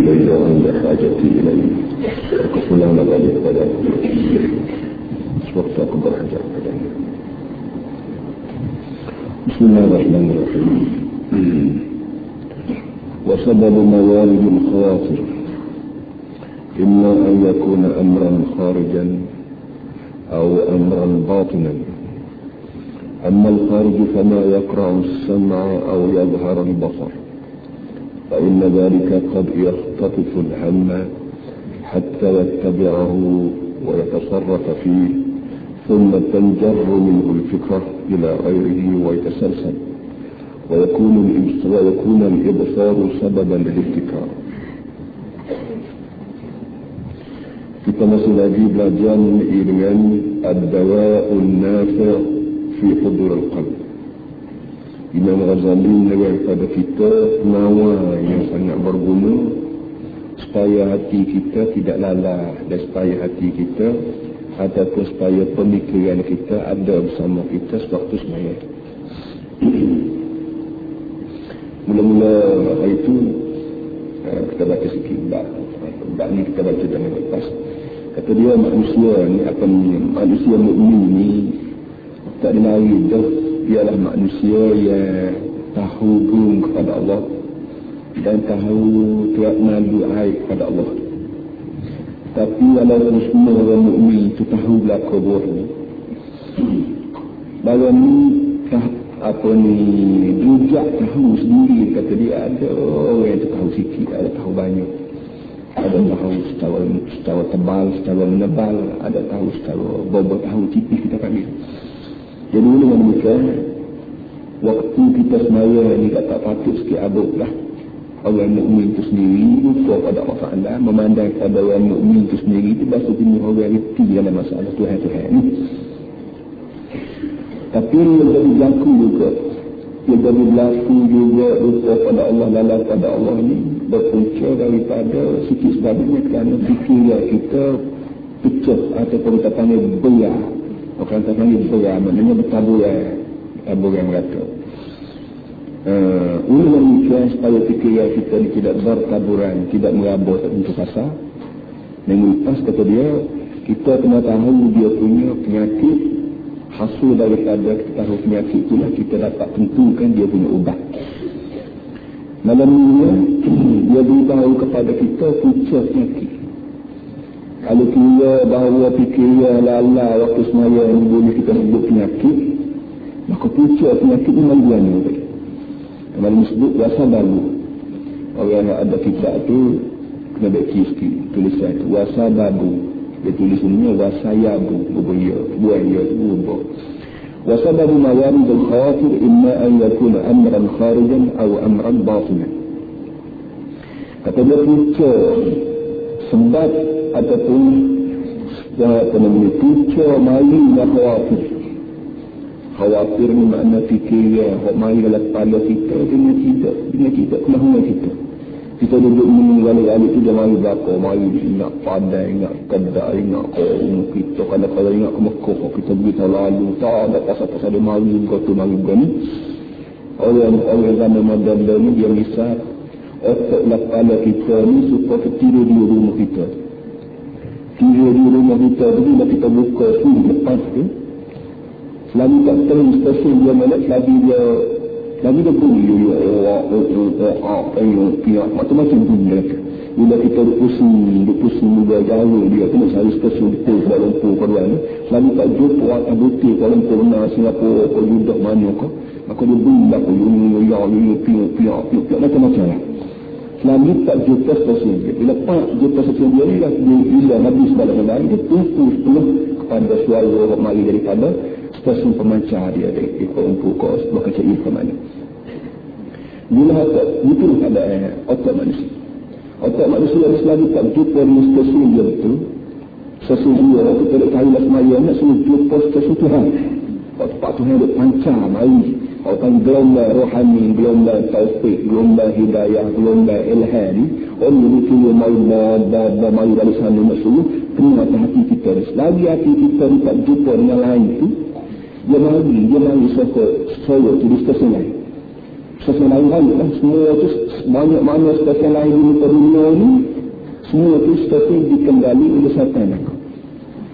إلي عند حاجتي إليه فلان ذلك بدأ وقت أكبر حاجة بدأ. بسم الله الرحمن الرحيم. وسبب موارد الخواطر إما أن يكون أمرا خارجا أو أمرا باطنا. أما الخارج فما يقرع السمع أو يظهر البصر، فإن ذلك قد يختطف الهم حتى يتبعه ويتصرف فيه، ثم تنجر منه الفكرة إلى غيره ويتسلسل، ويكون الإبصار سببا للابتكار. Kita masih lagi belajar dengan ad-dawa'un nafi' fi hudur al-qalb. Imam Ghazali menerangkan kepada kita nawa yang sangat berguna supaya hati kita tidak lalah, dan supaya hati kita ataupun supaya pemikiran kita ada bersama kita sewaktu semaya. Mula-mula hari itu kita baca sikit bab ni kita baca dalam lepas. Kata dia manusia ni manusia mukmin ni tak dilari dah, ialah manusia yang tahu gerung kepada Allah dan tahu tidak malu aib kepada Allah. Tapi walaupun semua orang mukmin itu tahu belaka buruk ni, dalam ni juga tahu sendiri. Kata dia ada orang yang tahu sikit, ada tahu banyak, ada tahu secara tebal, secara menebal, ada tahu secara bobot, tahu tipis kita panggil. Jadi dengan demikian, waktu kita semaya ni tak patut sikit abuk lah. Orang mukmin itu sendiri lupa pada Allah Ta'ala, memandang pada orang mukmin itu sendiri itu bahasa jenis orang reti dalam masalah Tuhan-Tuhan ni. Tapi ia jadi berlaku juga, ia jadi berlaku juga lupa pada Allah, lalah pada Allah ni berpunca daripada sikit sebabnya kerana fikiran kita pecah ataupun kita panggil berat. Orang kata panggil berat maknanya bertaburan merata. Ulama mikir supaya fikiran kita ni tidak bertaburan, tidak merabut untuk pasal. Minggu lepas kata dia, kita kena tahu dia punya penyakit. Hasil daripada kita tahu penyakit itulah kita dapat tentukan dia punya ubat. Malam ni dia beritahu kepada kita punca penyakit. Kalau kira bahawa fikiran lala waktu semaya ni boleh kita sebut penyakit, maka punca penyakit ni malu ni. Kemarin disebut wasababu. Orang yang ada kitab tu kena baca sikit tulisan tu wasababu. Dia tulisannya wasayabu, buaya, buaya. Wasababu mawarid al-khawatir imma an yakuna amran kharijan atau amran batinan. Kata dia punca sebab ataupun punca main khawatir. Khawatir ni makna fikiran hok mari dalam kepala kita dengan kita kemahuan kita. Kita duduk meninggal-gali tu dia mari belakang, mari ingat padai, ingat kedai, ingat kaum kita, kadang-kadang ingat kemekoh kita beritahu lalu, tak ada pasal-pasal dia mari kau tu mari begini. Orang zaman modern ni dia misal otak kepala kita ni supaya tidur di rumah kita. Tidur di rumah kita tu bila kita buka sudut lepas tu, selagi tak terus stesen dia mana, selagi dia bunyi macam-macam bunyi mereka. Bila kita pusing juga jauh dia kena cari stesen betul Kuala Lumpur Kuala ni, selagi tak jumpa atas butir Kuala Lumpur benar Singapura kau judak mana kau, maka dia bunyi lah kau piak macam-macam lah. Selagi tak jumpa stesen dia, bila pak jumpa stesen dia ni lah dia habis balik lain, dia tumpu sepenuh kepada suara mari daripada stesen pemancar dia dari Kuala Lumpur kau sebuah kecil ke mana. Bila itu ada otak manusia. Otak manusia selagi tak jumpa dengan stesen dia betul, stesen dia kita tak tahu lah semaya nak suruh jumpa stesen Tuhan. Pak Tuhan dia pancar mari. Orang gelombang rohani, gelombang taufik, gelombang hidayah, gelombang ilham. Orang yang kira mari dari sana nak suruh kena hati kita. Selagi hati kita tak jumpa dengan lain tu, dia mari sokok di stesen lain. Stesen lain lah. Semua tu banyak mana stesen lain di muka dunia ni, semua tu stesen dikendali oleh syaitan.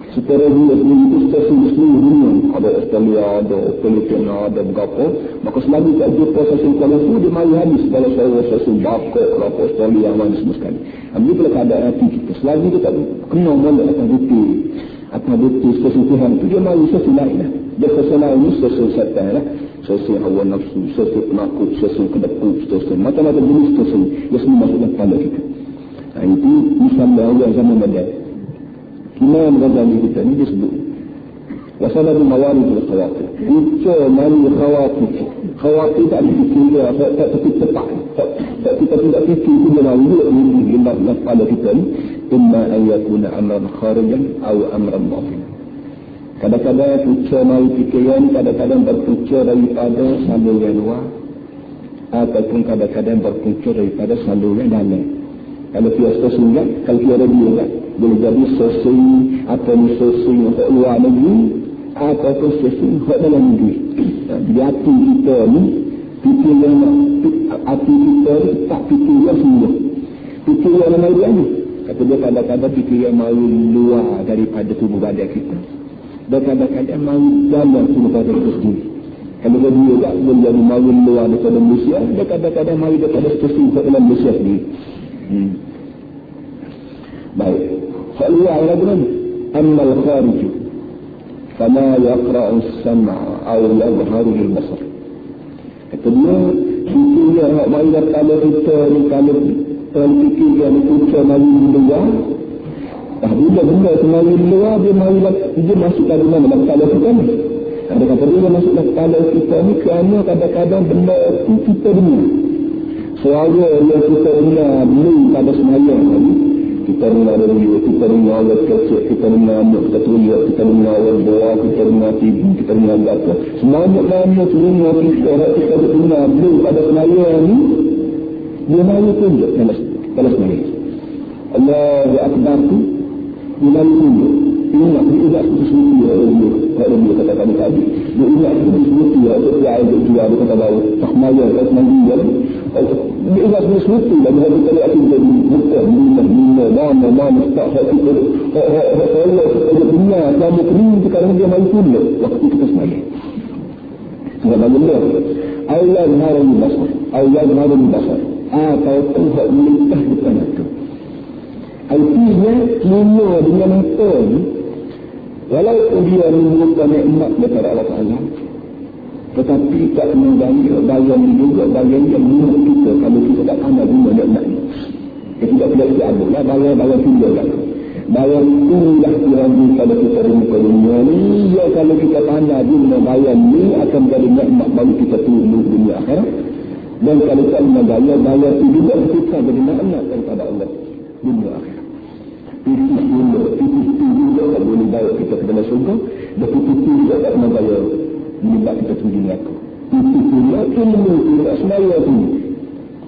Secara dia sendiri itu stesen di seluruh dunia. Ada Australia, ada Filipina, ada berapa. Maka selagi tak jumpa stesen Kuala Lumpur, dia mari habis kalau saya stesen Bangkok, berapa Australia, mana semua sekali. Ambil pula keadaan hati kita. Selagi dia tak kena molek akan betul stesen Tuhan itu, dia mari stesen lain lah. Dia stesen lain ni stesen syaitan lah. Stesen hawa nafsu, stesen penakut, stesen kedekut, stesen macam-macam jenis stesen. Dia semua masuk dalam kepala kita. Itu misalnya orang zaman modern. Imam Ghazali kita ni dia sebut wasaladu mawaridul khawatir. Punca mari khawatir. Khawatir tak difikir dia, tak tepat. Tak kita tidak fikir itu dia lalu ni dalam kepala kita ni. Imma an yakuna amran kharijan atau amran batin. Kadang-kadang punca mari fikiran, kadang-kadang berpunca daripada saluran luar, ataupun kadang-kadang berpunca daripada saluran dalam. Kalau dia stesen kan, kalau dia radio kan, boleh jadi stesen atau stesen untuk luar negeri ataupun stesen untuk dalam negeri. Jadi hati kita ni, hati kita ni tak fikir yang semua. Fikir yang mana dia ni? Kata dia kadang-kadang fikir yang mahu luar daripada tubuh badan kita. Dan kadang-kadang mahu dalam tubuh badan kita sendiri. Kalau dia tak boleh jadi mahu luar daripada Malaysia, dan kadang-kadang mahu daripada stesen untuk dalam Malaysia sendiri. Baik. Soal luar lagi ni. Ammal kharij fama yaqra'u as-sam'a aw yadhharu lil-basar. Kata dia, itu yang nak mari kalau kita ni kalau fikir dia ni punca mari luar. Bila benda tu mari luar, dia masuk dalam mana kalau kita ni. Kata dia masuk dalam kalau kita ni kerana kadang-kadang benda tu kita dengar. Suara yang kita dengar belum pada semayang lagi. Kita dengar radio, kita dengar orang kecil, kita dengar anak, kita teriak, kita dengar orang doa, kita dengar TV, kita dengar apa. Semuanya telinga kita dengar belum pada semayang ni. Dia mahu tunjuk dalam semayang. Allahu Akbar tu, dia mahu tunjuk. Ingat, dia ingat sesuatu yang dia katakan tadi. Dia ingat sesuatu yang dia ada kata bahawa tak semayang, tak semayang. Dia ingat sesuatu dan dia kata dia akan jadi bukan mana tak kita Allah dunia selama kering sekarang dia mahu tunjuk waktu kita semayang. Sebab bagaimana Allah harus basar atau Tuhan melikah depan itu. Artinya dunia dengan mata ni, walaupun dia merupakan nikmat daripada Allah Ta'ala, tetapi tak kena bagian juga bagian yang minat kita kalau kita tak pandai guna nikmat ni. Kita tidak boleh diambil lah, bagian tinggal kan. Bagian itulah diragu kalau kita di muka dunia ni, ya kalau kita pandai guna bagian ni akan menjadi nikmat bagi kita tunggu dunia akhirat. Dan kalau tak guna bagian itu juga kita jadi nikmat daripada Allah dunia akhirat. Itu juga tak boleh bawa kita ke dalam surga. Dan itu juga tak kena bayar menyebab kita pergi neraka. Itu juga ilmu tidak semaya tu.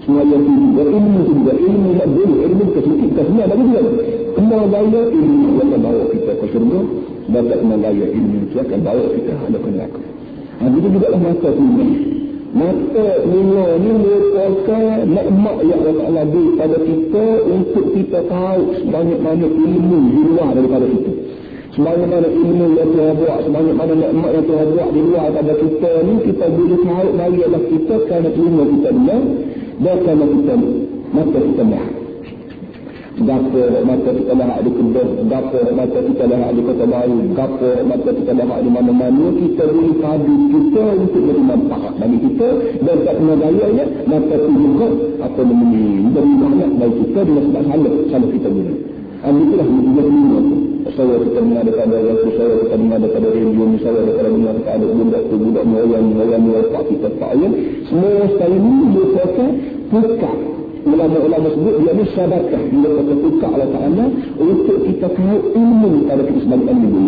Semaya tu juga ilmu tu juga. Ilmu tak boleh. Ilmu kita semua bagi dia. Kena bayar ilmu akan bawa kita ke surga. Dan tak kena bayar ilmu itu akan bawa kita ke neraka. Itu juga lah mata tu. Mata dunia ni merupakan nikmat yang Allah Ta'ala beri pada kita untuk kita tahu sebanyak mana ilmu di luar daripada kita. Sebanyak mana ilmu yang Tuhan buat, sebanyak mana nikmat yang Tuhan buat di luar daripada kita ni, kita boleh tahu bagilah kita kerana ilmu kita dengar dan kerana kita mata kita lihat. Gapa mata kita lihat di kedai, gapa mata kita lihat di kota baru, gapa mata kita lihat di mana-mana, kita boleh padu kita untuk beri manfaat bagi kita dan tak kena gayanya, mata itu juga apa namanya, beri manfaat bagi kita dengan sebab salah kita guna. Itulah juga dunia tu. Saya kita dengar daripada rasul, saya kita dengar daripada radio, saya kita dengar daripada budak orang tak kita tahu. Semua sekali ini merupakan tukar. Ulama-ulama sebut dia ni syabakah, dia kata tukar Allah Ta'ala untuk kita tahu ilmu pada kita sebagai ilmu.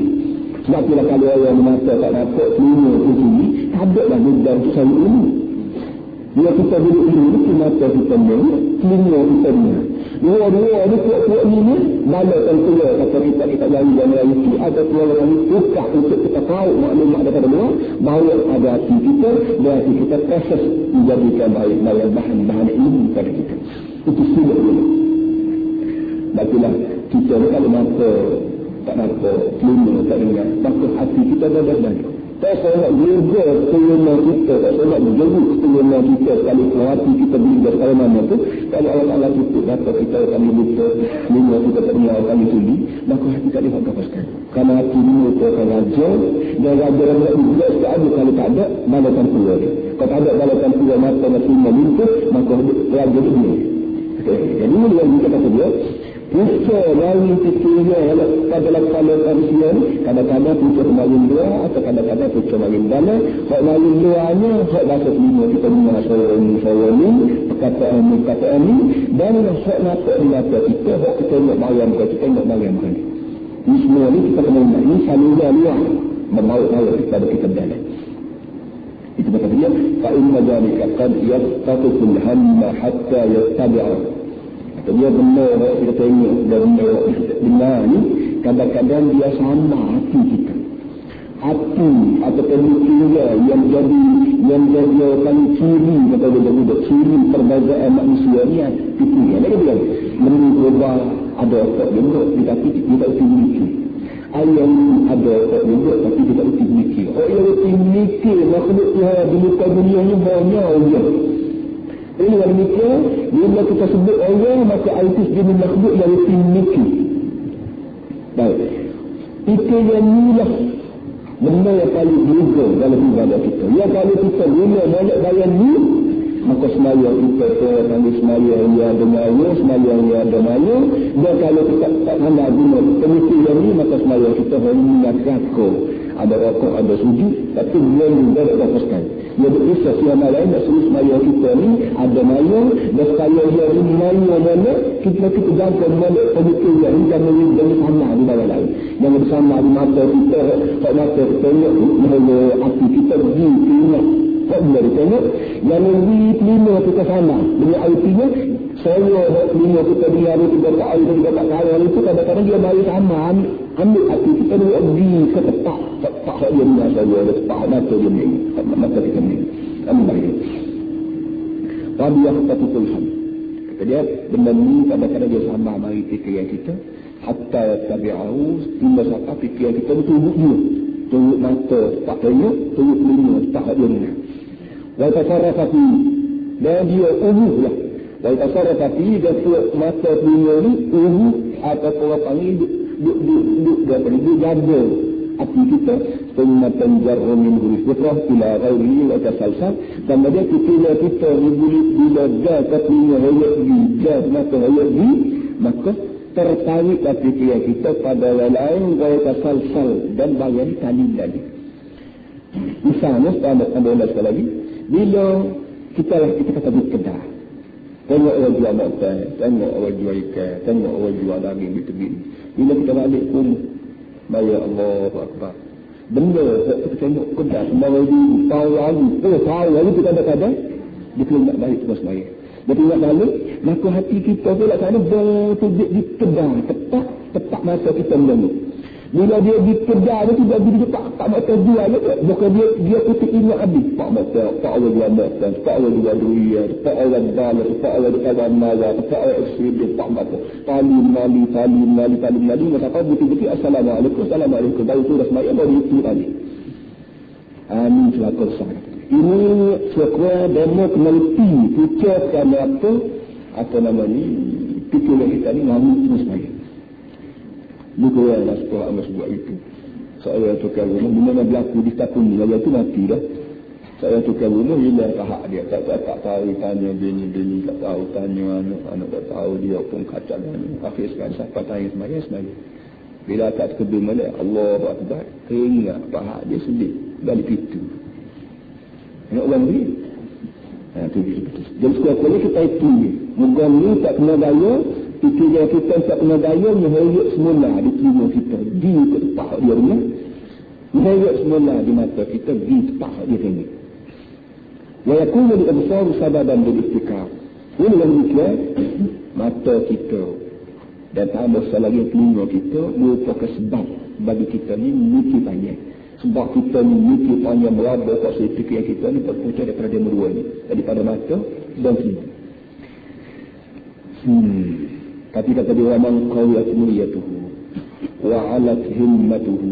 Sebab itulah kalau orang mata tak dapat ilmu itu sendiri, tak ada lah mudah untuk cari ilmu. Bila kita boleh ilmu, mata kita ni, ilmu kita ni. Dua-dua ni kuat-kuat ni mana tentu kata kita yang itu ada keluar yang tukar untuk kita tahu maklumat daripada luar bahawa ada hati kita dan hati kita proses menjadikan bahan-bahan ilmu pada kita. Itu sudah dulu. Baiklah, kita ni kalau mata tak nampak, telinga tak dengar, maka hati kita dah berdan. Tak saya nak juga telinga kita, tak saya nak jeruk telinga kita kalau hati kita bila sekali mana tu, kalau Allah itu kata kita kami lupa, telinga kita tak dengar kami tuli, maka hati tak boleh apa sekali. Kerana hati ini itu akan raja, dan raja yang nak juga sekali kalau tak ada, balasan keluar. Kalau tak ada balasan keluar mata dan telinga lupa, maka raja itu dia. Jadi ini yang kita kata dia, puasa lain fikirnya pada kepala manusia ni kadang-kadang puasa kemarin dua atau kadang-kadang puasa kemarin dana. Hak marin duanya hak bahasa lima kita dengar suara ni perkataan ni dan hak nampak di mata kita hak kita nak bayangkan kita nak bayangkan ni semua ni kita kena ingat ni saluran luar membawa kepada kita dalam itu kata dia fa inna dhalika qad yastatul hamma hatta yattabi'a. Dia benar kita tengok dan benar ni kadang-kadang dia sama hati kita. Hati atau pemikiran yang jadi paling ciri kata dia ciri perbezaan manusia ni fikiran. Dia bilang menurut ada otak juga tapi tidak memiliki. Ayam ada otak juga tapi tidak memiliki. Oh yang memiliki makhluk Tuhan di muka dunia ni banyak orang. Ini yang demikian, bila kita sebut orang, maka artis jenis makhluk yang dimiliki. Baik. Itu yang inilah benda yang paling juga dalam ibadah kita. Yang kalau kita guna molek bayan ni, maka semaya kita panggil semaya yang ada maya, semaya yang ada maya. Dan kalau kita tak nak guna pemikiran ni, maka semaya kita hanya mengingatkan ada rokok, ada sujud, tapi dia juga tak lepaskan. Dia berusaha siapa lain nak suruh semaya kita ni ada maya dan sekali dia ini maya mana kita jangka mana pemikiran ni jangan sama di bawah lain. Jangan bersama di mata kita, tak mata kita tengok mana hati kita pergi tengok. Tak boleh tengok. Yang di telinga kita sama. Dengan artinya saya telinga kita dia kita tak air kita tak kaya itu kadang-kadang dia mari sama ambil hati kita dia pergi ke tepat dia punya saya tepat mata dia ni mata kita ni ambil tapi yang satu Tuhan kata dia benda ni kadang-kadang dia sama mari fikiran kita hatta tabi'ahu hingga sampai fikiran kita betul-betul dia tunggu mata tak tengok tunggu telinga tak dia ni wa tasarrafati dan dia lah wa tasarrafati dia mata telinga ni atau orang panggil duduk dia jaga hati kita sehingga penjarru min hurufrah ila ghairihi wa tasalsal dan dia kita bila jaga telinga dia mata dia maka tertarik fikiran kita pada lain gaya tasalsal dan bagian tali lagi. Misalnya ada sekali lagi bila kita kata berkedah tengok orang jual makan, tengok orang jual ikan, tengok orang jual daging gitu-gitu. Bila kita balik pun bayar Allahu Akbar. Benda kita tengok kedai sembarang tahu lalu kita kadang-kadang dia kena nak balik terus bayar. Dia ingat balik, maka hati kita pula sana bertujuk di kedai, tepat masa kita mendengar. Bila dia di kedai tu dia pergi tak mata jual ke? Bukan dia putih ingat habis. Pak mata, pak orang jual makan, pak orang jual durian, pak orang balas, pak orang kawan marah, pak orang eksibit, pak mata. Tali mali, masa apa betul-betul assalamualaikum. Baru tu dah semaya baru itu tadi. Amin selakul sahih. Ini sekurang demo peneliti pucatkan apa namanya pikiran kita ni ngamu terus baik. Bukan yang sekolah amas buat itu. Saya tukar rumah, bila berlaku di tahun ni, lalu itu mati dah. Saya tukar rumah, hilang tahap dia. Tak tahu tanya bini, tak tahu tanya anak tak tahu dia pun kacau. Akhir sekali, siapa tanya semayang. Bila tak kedua mana, Allah Akbar, teringat tahap dia sedih. Balik itu. Nak orang ni? Itu dia betul. Jadi sekurang-kurangnya kita itu ni. Moga ni tak kena daya, fikiran kita tak kena daya, menghayat semula di telinga kita. Di ke tempat dia dengar. Menghayat semula di mata kita, di tempat dia dengar. Wa yakunu li absar sababan lil istikar. Ini yang dikira mata kita dan tambah selagi telinga kita merupakan sebab bagi kita ni mikir panjang. Sebab kita ni mikir panjang meraba kat fikiran kita ni berpunca daripada dia berdua ni, daripada mata dan telinga. Tapi kata dia, man qawiyat niyatuhu wa 'alat himmatuhu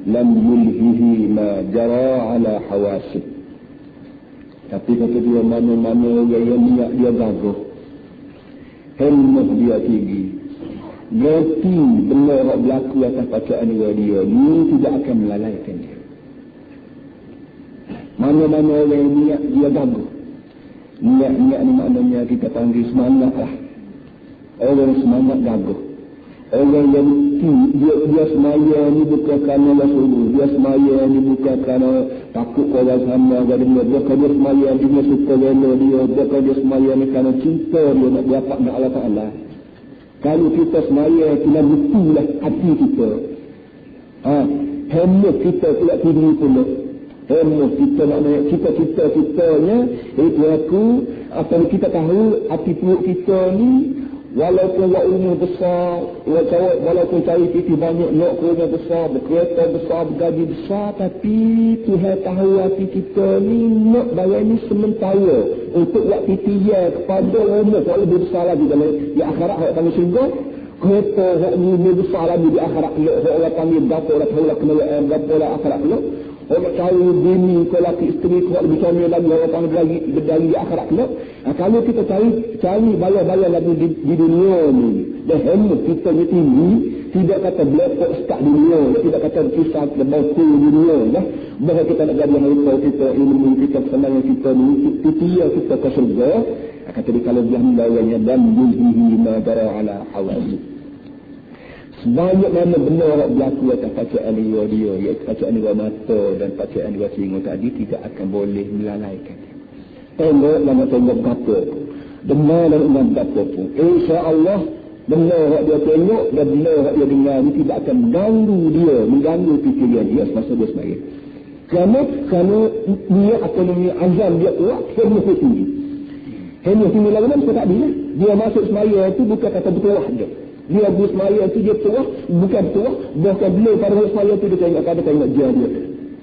lam yulhihi ma jara 'ala hawasih. Tapi kata dia, mana-mana orang yang niat dia gagah, himmah dia tinggi, berarti benda yang berlaku atas bacaan dia ni tidak akan melalaikan dia. Mana-mana orang yang niat dia gagah, niat ni maknanya kita panggil semangat lah. Orang semangat gagah, orang yang dia semaya ni bukan kerana Rasulullah, dia semaya ni bukan kerana takut orang sama dengan dia, bukan dia semaya dia suka rela dia, bukan dia semaya ni kerana cinta dia nak dapat dengan Allah Ta'ala. Kalau kita semaya, kita buktilah hati kita. Hemah kita pula tinggi pula. Hemah kita maknanya cita-cita-citanya, itu aku, apa kita tahu hati perut kita ni, walaupun buat umur besar, walaupun cari piti banyak, nak kerja besar, berkereta besar, bergaji besar, tapi Tuhan tahu hati kita ni nak bayar ni sementara untuk buat piti ya kepada umur yang lebih besar lagi dalam di akhirat. Hak panggil syurga, kereta hak ni lebih besar lagi di akhirat. Hak orang panggil berapa lah tahu lah kenal berapa lah akhirat pula. Orang cari bini ke laki isteri ke lebih comel lagi, orang panggil lagi berdari di akhirat pula. Kalau kita cari bayar-bayar lagi di dunia ni, dan hemah kita ni tinggi, tidak kata belepok start dunia, tidak kata kisah lebih di dunia lah. Bahawa kita nak jadi harta kita, ilmu kita, kesenangan kita ni, titia kita ke surga. Kata dia, kalau dia mendawanya, dan yulhihi ma dara ala hawali. Sebanyak mana benda yang berlaku atas bacaan dia, iaitu bacaan dia mata dan bacaan dia telinga tadi, tidak akan boleh melalaikan dia. Tengok lama tengok berapa, dengar dengan berapa pun, insya-Allah benda yang dia tengok dan benda yang dia dengar ni tidak akan mengganggu fikiran dia semasa dia sembahyang. Kerana niat atau niat azam dia kuat, hemah dia tinggi. Hemah tinggi lagi mana tak ada. Dia masuk sembahyang itu bukan kata betul dia. Dia buat sembahyang itu dia tua, bukan tua, bahkan beliau pada sembahyang itu dia tengok dia.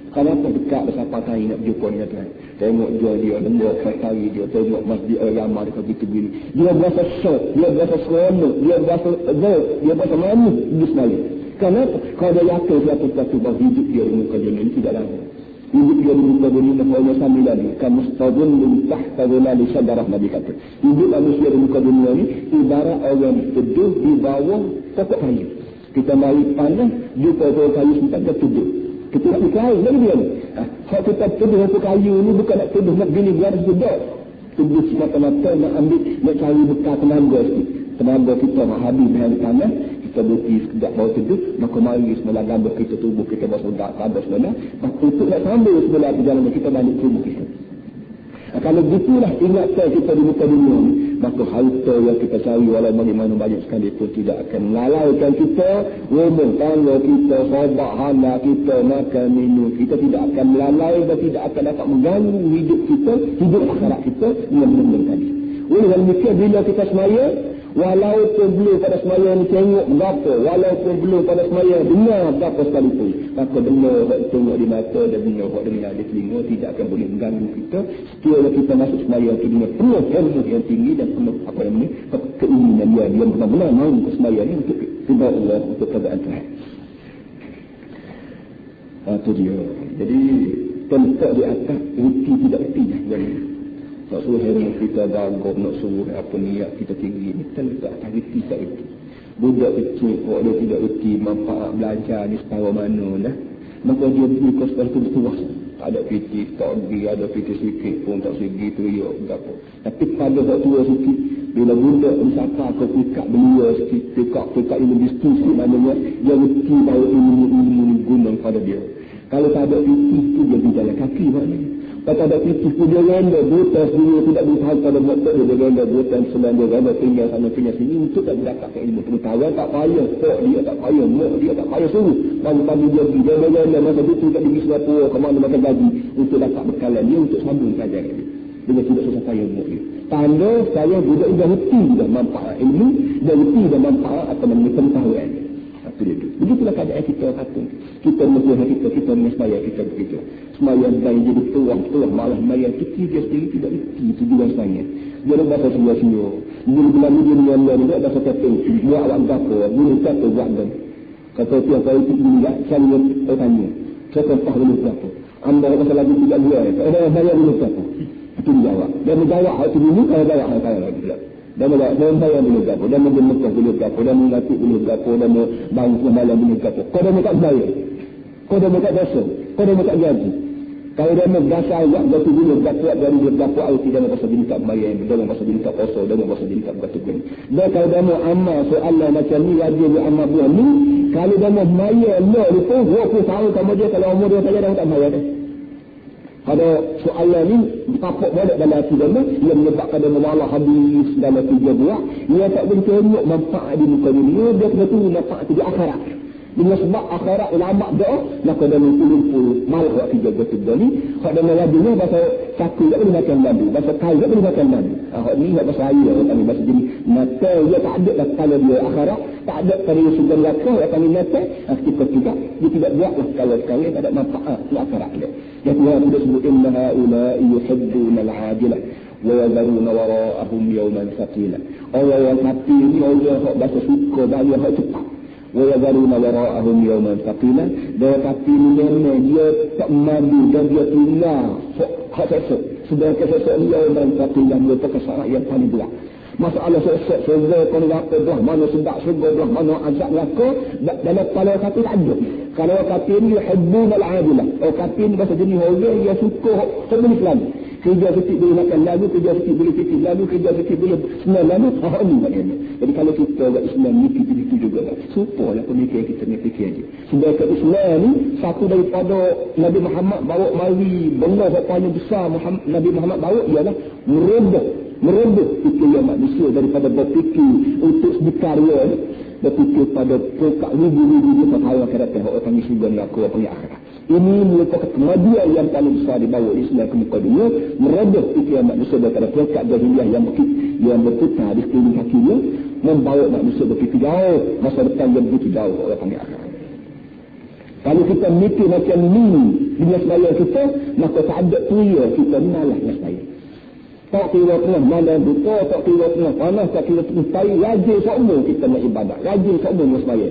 Kenapa dekat bersama kali nak berjumpa dengan Tuhan? Tengok dia, tengok kali dia, tengok masjid ramah dekat begitu-begitu. Dia berasa syok, dia berasa seronok, dia berasa zauq, dia berasa manis di sembahyang. Kenapa? Kalau dia yakin satu bahawa hidup dia di muka dunia ini tidak lama. Hidup dia di muka dunia ini hanya sambilan ini. Kamustadun min tahta dhilali syajarah, Nabi kata. Hidup manusia di muka dunia ini ibarat orang teduh di bawah pokok kayu. Kita mari panas, jumpa pokok kayu sempat kita teduh. Kita nak berkelahi lagi dia ni. Kalau kita teduh pokok kayu ni bukan nak teduh nak bini biar sedap. Teduh semata-mata nak ambil, nak cari bekal tenaga sikit. Tenaga kita nak habis dengan tanah, kita bukti sekejap baru teduh, maka mari semula gambar kita tubuh kita bawa sedap gambar semula. Untuk nak sambil semula perjalanan kita balik tubuh kita. Kalau begitulah ingatan kita di muka dunia ni, maka harta yang kita cari walau bagaimana banyak sekali pun tidak akan melalaikan kita. Rumah tangga kita, sahabat hana kita, makan minum kita tidak akan melalai dan tidak akan dapat mengganggu hidup kita, hidup akhirat kita dengan benda tadi. Oleh kerana demikian, bila kita semaya, walaupun belum pada semaya ni tengok berapa, walaupun belum pada semaya dengar berapa sekalipun, maka benda yang tengok di mata dan benda yang dengar di telinga tidak akan boleh mengganggu kita. Sekiranya kita masuk semaya itu dengan penuh ilmu yang tinggi dan penuh keinginan dia benar-benar mahu ke semaya ni untuk ridha Allah, untuk keadaan Tuhan. Itu dia. Jadi tempat di atas reti tidak reti jadi nak suruh ilmu kita gagap, nak suruh apa niat kita tinggi ni, kita letak atas reti tak reti. Budak kecil kalau dia tidak reti manfaat belajar ni separuh mana dah, maka dia beri kos separuh tu bertuas. Tak ada piti, tak pergi, ada piti sikit pun tak segi teriak berapa. Tapi pada waktu tua sikit, bila budak usaha ke pikak belia sikit, pikak ilmu diskusi maknanya dia reti bahawa ilmu ni guna pada dia. Kalau tak ada piti tu dia berjalan kaki maknanya. Kalau tak ada piti tu dia renda buta sendiri, tidak berusaha pada motor dia renda buta sebab dia renda tinggal sana tinggal sini untuk tak mendapatkan ilmu pengetahuan. Tak payah pok dia, tak payah mak dia, tak payah suruh pagi-pagi dia pergi, dia renda masa itu tak pergi Singapura ke mana makan gaji untuk dapat bekalan dia untuk sambung pelajaran dia dengan tidak susah payah mak dia. Tanda saya budak dah reti dah manfaat ilmu, dah reti dah manfaat atau pengetahuan. Itu dia tu. Begitulah keadaan kita kata. Kita mesti kita semaya kita begitu. Semaya bayi jadi tuang malah semaya kita dia sendiri tidak reti tujuan semaya. Dia ada bahasa semua. Bila dia mengambil dia bahasa kata buat awak apa, boleh kata buat dan. Kata tiap kali itu juga saya tanya. Saya tak boleh berapa. Anda kata lagi tidak boleh. Saya boleh berapa. Itu dijawab. Dia menjawab hal itu dulu, saya jawab hal saya lagi. Dia menjawab, saya boleh berapa. Dia menjemukah boleh berapa. Dia mengatik boleh berapa. Dia membangun semalam boleh berapa. Kau dah minta bayar. Kau dah minta dosa. Kau dah minta gaji. Kalau dia berasa awak, dia tu boleh berapa dari dia berapa awak tidak mau pasal jenis tak bayar. Dia mau pasal jenis tak kosong. Dia mau pasal jenis tak berkata gini. Dan kalau dia mau amal soalan macam ni, wajib dia amal buah ni. Kalau dia mau bayar, dia tu 20 tahun sama dia. Kalau umur dia saja, dia tak bayar dah. Ada soalan ni tapak balik dalam hati dia, ia menyebabkan dia memalah habis dalam 3 buah. Ia tak boleh tengok manfaat di muka dunia, dia kena tunggu manfaat di akhirat. Dengan sebab akhirat ulama doa, maka dia lumpur malah buat 3 buah ni. Kalau dia melajunya bahasa saku tak boleh makan madu, bahasa kaya tak boleh makan madu. Ni bahasa saya, kami bahasa jenis mata dia tak ada lah kalau dia akhirat, tak ada pada surga neraka, kami mata, kita juga dia tidak buatlah kalau sekali tak ada manfaat di akhirat dia. Ya Tuhan sudah sebut inna haula'i yuhibbuna al-ajilah wa yadharuna wara'ahum yawman thaqila. Allah yang hati ni Allah hak bahasa suka bahaya hak cepat. Wa yadharuna wara'ahum yawman thaqila. Dia hati ni memang dia tak madu dan dia tinggal hak sesok. Sedangkan sesok ni yawman thaqila dia perkara yang paling berat. Masalah sesok surga kau neraka belah mana sedap surga belah mana azab neraka dalam kepala kata tak ada. Kalau kata ni yuhibbun al-adilah. Kata ni bahasa jenis orang yang suka sebelum Islam. Kerja sikit boleh makan lalu, kerja sikit boleh fikir lalu, kerja sikit boleh senang lalu. Ni maknanya. Jadi kalau kita buat Islam ni kita itu juga lah. Supaya pemikiran kita ni fikir aja. Sedangkan Islam ni satu daripada Nabi Muhammad bawa mari benda yang paling besar Nabi Muhammad bawa ialah merubah fikir manusia daripada berfikir untuk berkarya, berfikir pada pokok ribu-ribu perkara akhirat yang orang panggil surga neraka apa yang akhirat. Ini merupakan kemajuan yang paling besar dibawa Islam ke muka dunia, merubah fikir manusia daripada pokok jahiliah yang berputar di sekeliling kakinya, membawa manusia berfikir jauh, masa depan yang begitu jauh orang panggil akhirat. Kalau kita mikir macam ni dengan semaya kita, maka tak ada tuya kita malah dengan semaya. Tak kira tengah malam buta, tak kira tengah panas, tak kira tengah payah, rajin semua kita nak ibadat, rajin semua nak semaya.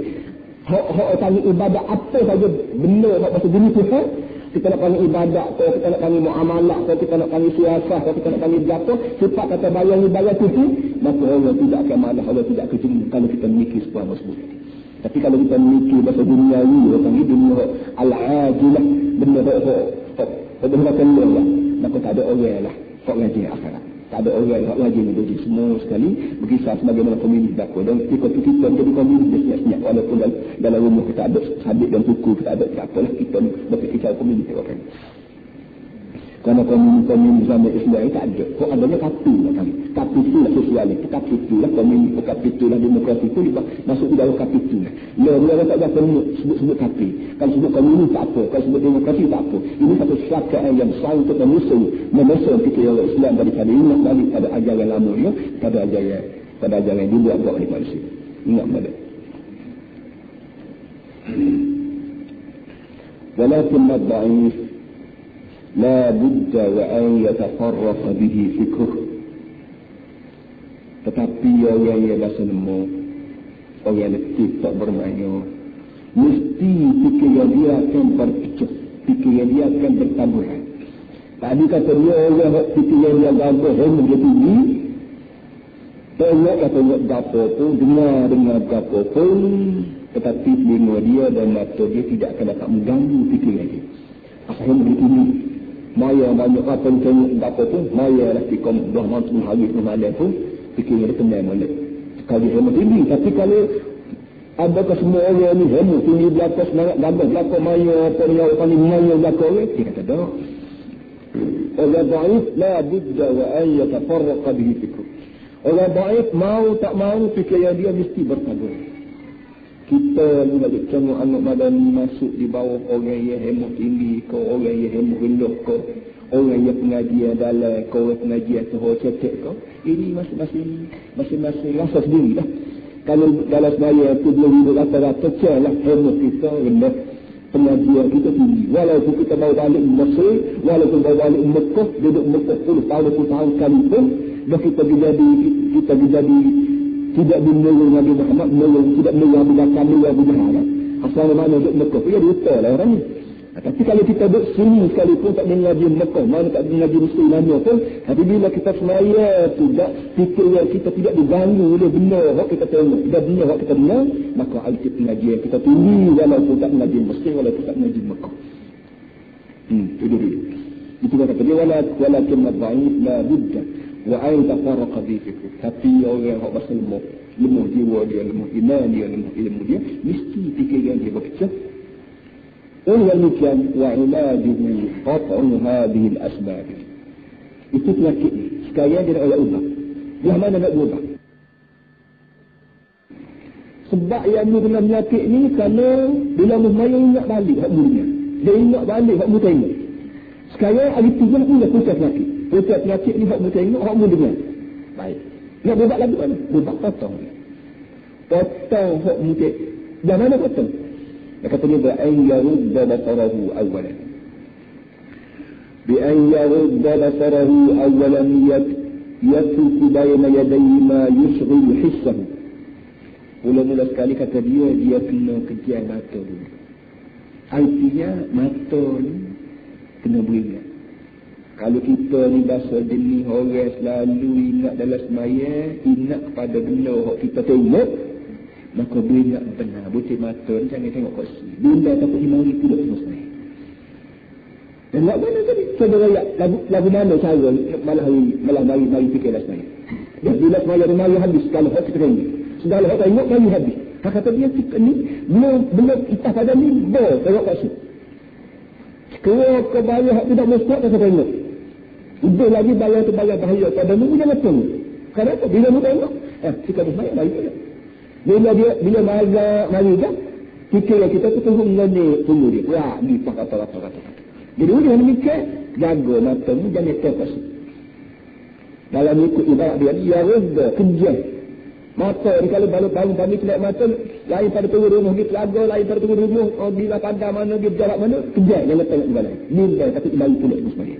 Hak tanya ibadat apa saja benda hak pasal jenis Tuhan, kita nak panggil ibadat, atau kita nak panggil muamalah, atau kita nak panggil siasah, atau kita nak panggil berapa, sifat kata bayar ni bayar Tuhan, maka Allah tidak akan malah, Allah tidak akan cuma kalau kita mikir sebuah tersebut. Tapi kalau kita mikir bahasa dunia ni, orang panggil dunia al-ajilah, benda benda macam ni lah, maka tak ada orang lah. Tak rajin akhirat. Tak ada orang yang rajin menjadi semua sekali berkisah sebagaimana komunis dakwa. Dan ketika kita menjadi komunis dia siap-siap walaupun dalam rumah kita ada sabit dan buku kita ada apalah kita berfikir komunis orang. Kerana komunis zaman Islam tak ada. Kok adanya kapitul kan. Kapitul lah sosialis. Kapitul lah komunis, kapitul lah demokrasi itu masuk di dalam kapitul. Dia tak ada sebut kapi. Kalau sebut komunis tak apa, kalau sebut demokrasi tak apa. Ini satu syariat yang besar untuk memusuh fikir Islam daripada ingat balik pada ajaran lama ya, pada ajaran yang dibuat oleh manusia. Ingat balik. Walakin ad-da'if la budda wa an yatafarraq bihi fikruh. Tetapi orang yang bahasa lemah, orang yang letih tak bermakna, mesti fikiran dia akan berpecah, fikiran dia akan bertaburan. Tadi kata dia orang fikiran dia gagah, dia tinggi, tengok berapa pun, dengar berapa pun, tetapi telinga dia dan mata dia tidak akan dapat mengganggu fikiran dia. Asalnya begini, maya banyak apa yang tengok berapa pun, maya lah fikam dah mampu hari malam pun, fikiran dia tenang boleh. Kalau dia hemat tinggi, tapi kalau adakah semua orang ni hemat tinggi belakang semangat gagah belakang maya apa ni orang paling maya belakang orang? Dia kata dah. Orang dhaif la budda wa an yatafarraqa bihi fikru. Orang dhaif mau tak mau fikiran dia mesti bertabur. Kita ni nak tengok anak badan masuk di bawah orang yang hemat tinggi ke orang yang hemat rendah ke orang yang pengajian dalam, kau pengajian Tuhan cetek kau, ini masing-masing rasa sendiri lah. Kalau dalam semaya itu belum hidup rata-rata celah ilmu kita rendah, pengajian kita tinggi. Walaupun kita bawa balik Mesir, walaupun bawa balik Mekah, duduk Mekah 10 tahun sekalipun, dah kita jadi tidak menolong Nabi Muhammad, tidak menolong Abu Bakar, menolong Abu Jahal. Asal mana duduk Mekah, dia lupa lah orang ni. Tapi kalau kita duduk sini sekalipun tak mengaji Mekah, mana tak mengaji Mesir mana pun, tapi bila kita semaya tidak, fikiran kita tidak diganggu oleh benda yang kita tengok, tidak benda yang kita dengar, maka alti pengajian kita tinggi walaupun tak mengaji Mesir, walaupun tak mengaji Mekah. Itu dulu. Itu kata dia, walakin madza'if la budda wa ain tafarraqa bi fikr. Tapi orang yang bahasa lemah jiwa dia, lemah iman dia, lemah ilmu dia, mesti fikiran dia berkecil. Demikian wa ilajuhu qat'u hadhihi al-asbab. Itu penyakit ni. Sekarang dia nak ubah. Belah mana nak ubah? Sebab yang ni dengan penyakit ni kerana bila Muhammad ingat balik hak mulia. Dia ingat balik hak mu tengok. Sekarang hari tu pun nak putus penyakit. Putus penyakit ni hak mu tengok, hak mu dengar. Baik. Nak ubah lagu mana? Ubah potong. Potong hak mu tengok. Dan mana potong? Dia kata dia bi'an yarudda basarahu awalan. Bi'an yarudda basarahu awalan yatruku bayna yadayhi ma yushghilu hissahu. Mula-mula sekali kata dia kena kejar mata dulu. Artinya mata ni kena beringat. Kalau kita ni bahasa jenis orang selalu ingat dalam semaya, ingat kepada benda yang kita tengok, maka beringat benar. Butir mata ni jangan tengok kursi. Benda takut imari tu dah semua semaya. Dan nak mana tadi? Coba rakyat lagu mana cara malah mari fikir dalam semaya. Bila semaya dia mari habis kalau hak kita tengok. Segala hak tengok mari habis. Kata dia kita ni belum kita pada ni tengok kursi. Kalau kebayar hak tidak mesti kata tengok. Udah lagi bayar tu bayar bahaya pada mu jangan tengok. Kenapa? Bila mu tengok, kita semaya mari tengok. Bila mari dah, fikirlah kita tu tunggu dia. Wah, ni kata. Jadi dia mikir, jaga matamu jangan terpas. Dalam ikut ibarat dia, ya reda, kejam. Mata ni kalau baru balik kelak mata, lain pada tunggu rumah dia telaga, lain pada tunggu rumah, bila pandang mana, dia berjarak mana, kejam, jangan tengok juga lain. Ni dah kata kembali pulak semua.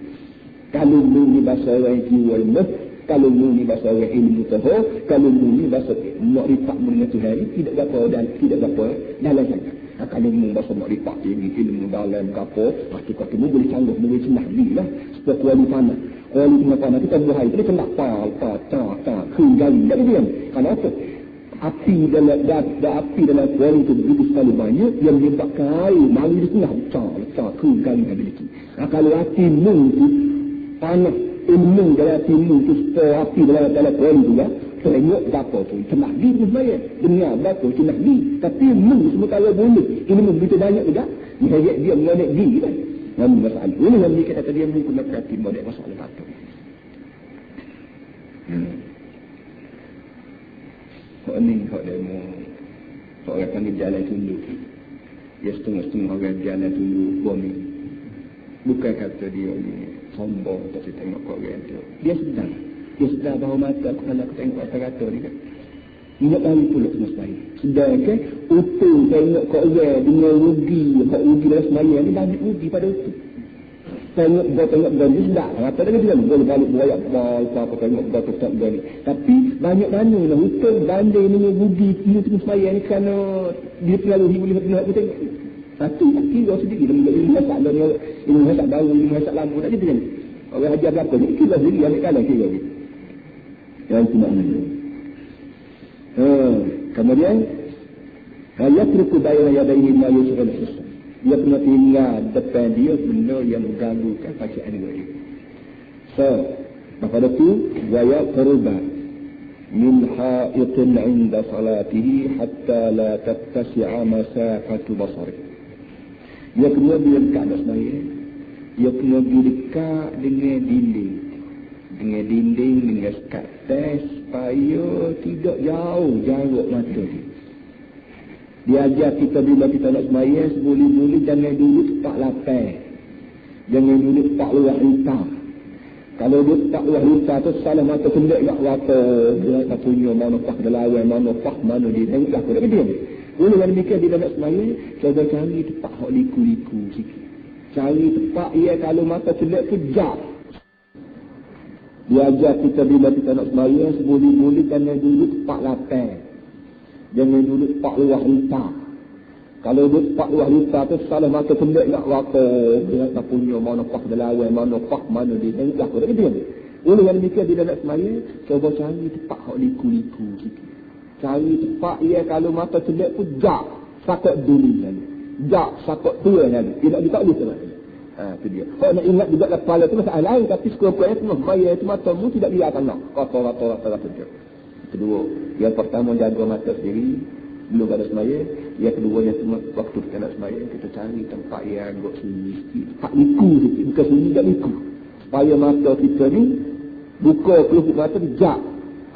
Kalau ni bahasa orang jiwa ilmu, kalau ni bahasa orang ilmu tahu, kalau ni bahasa makrifat mengenai Tuhan, tidak apa dan tidak apa dalam saja. Kalau ni bahasa makrifat ini ilmu dalam apa, pasti kata mu boleh canggih, boleh senang ni lah. Seperti wali panah. Wali panah kita buah itu dia kena tak, kenggali. Tak dia. Kenapa? Api dalam wali itu begitu sekali banyak yang menyebabkan air mari di tengah tak, kenggali habis itu. Kalau api mu itu panah ilmu dalam ilmu tu supaya api dalam kuali tu ya, tengok apa tu cemak di sebenarnya dengar apa cemak di, tapi ilmu semua kalau boleh ilmu begitu banyak juga dia mengenai di kan namun masalah ini yang dia kata dia mungkin nak hati model masalah apa kok ni kok demo orang panggil jalan tunduk dia setengah orang jalan tunduk bumi bukan kata dia ni sombong tak saya tengok orang tu. Dia sedar bahawa mata aku kalau aku tengok rata-rata ni kan. Ingat baru pula semua semaya. Sedangkan utuh tengok kau orang dengan rugi dalam semaya ni banyak rugi pada utuh. Tengok dia sedar. Rata dia kan boleh balik berayak apa tengok berapa tak berani. Tapi banyak mana lah utuh banding dengan rugi semua semaya ni kerana dia terlalu boleh aku tengok. Satu tak kira sendiri ilmu hasak baru, ilmu hasak lama tak gitu kan. Orang ajar berapa ni kira sendiri ambil kalah kira ni. Yang itu maknanya. Kemudian yatruku bayna yadayhi ma yushghil hissan. Dia kena tinggal depan dia benda yang mengganggukan bacaan dia. So, maka itu wa qurba min ha'itin 'inda salatihi hatta la tattasi'a masafatu basarihi. Dia kena pergi dekat dah semaya. Dia kena pergi dekat dengan dinding. Dengan katas supaya tidak jauh jarak mata dia. Dia ajar kita bila kita nak semaya, seboleh-boleh jangan dulu tempat lapar. Jangan duduk tak luar hitam. Kalau duduk tak luar hitam tu salah mata kendek kat rata. Dia katanya mana pak delawan, mana pak mana dia. Tengok aku tak kena. Oleh yang demikian dia nak semayang, saya cari tempat hak liku-liku sikit. Cari tempat ia kalau mata kendek tu jap. Dia ajar kita bila kita nak semayang, seboleh-boleh jangan duduk tempat lapar. Jangan duduk tempat luar hitam. Kalau duduk tempat luar hitam tu salah mata kendek kat rata. Dia tak punya mana pak delawan, mana pak mana dia. Tengok aku tak kena. Oleh yang demikian dia nak semayang, cuba cari tempat hak liku-liku sikit. Cari tempat ia kalau mata kendek pun jak sakit dulu lagi. Jak sakit tua lagi. Tidak boleh semayang. Itu dia. Kalau nak ingat juga kepala tu masalah lain, tapi sekurang-kurangnya semua maya itu matamu tidak biarkan nak. Rata-rata dia. Kedua, yang pertama jaga mata sendiri belum ada semaya. Yang keduanya semua waktu kita nak semaya kita cari tempat yang agak sunyi sikit, tempat liku sikit, bukan sunyi tak liku. Supaya mata kita ni buka pelupuk mata jak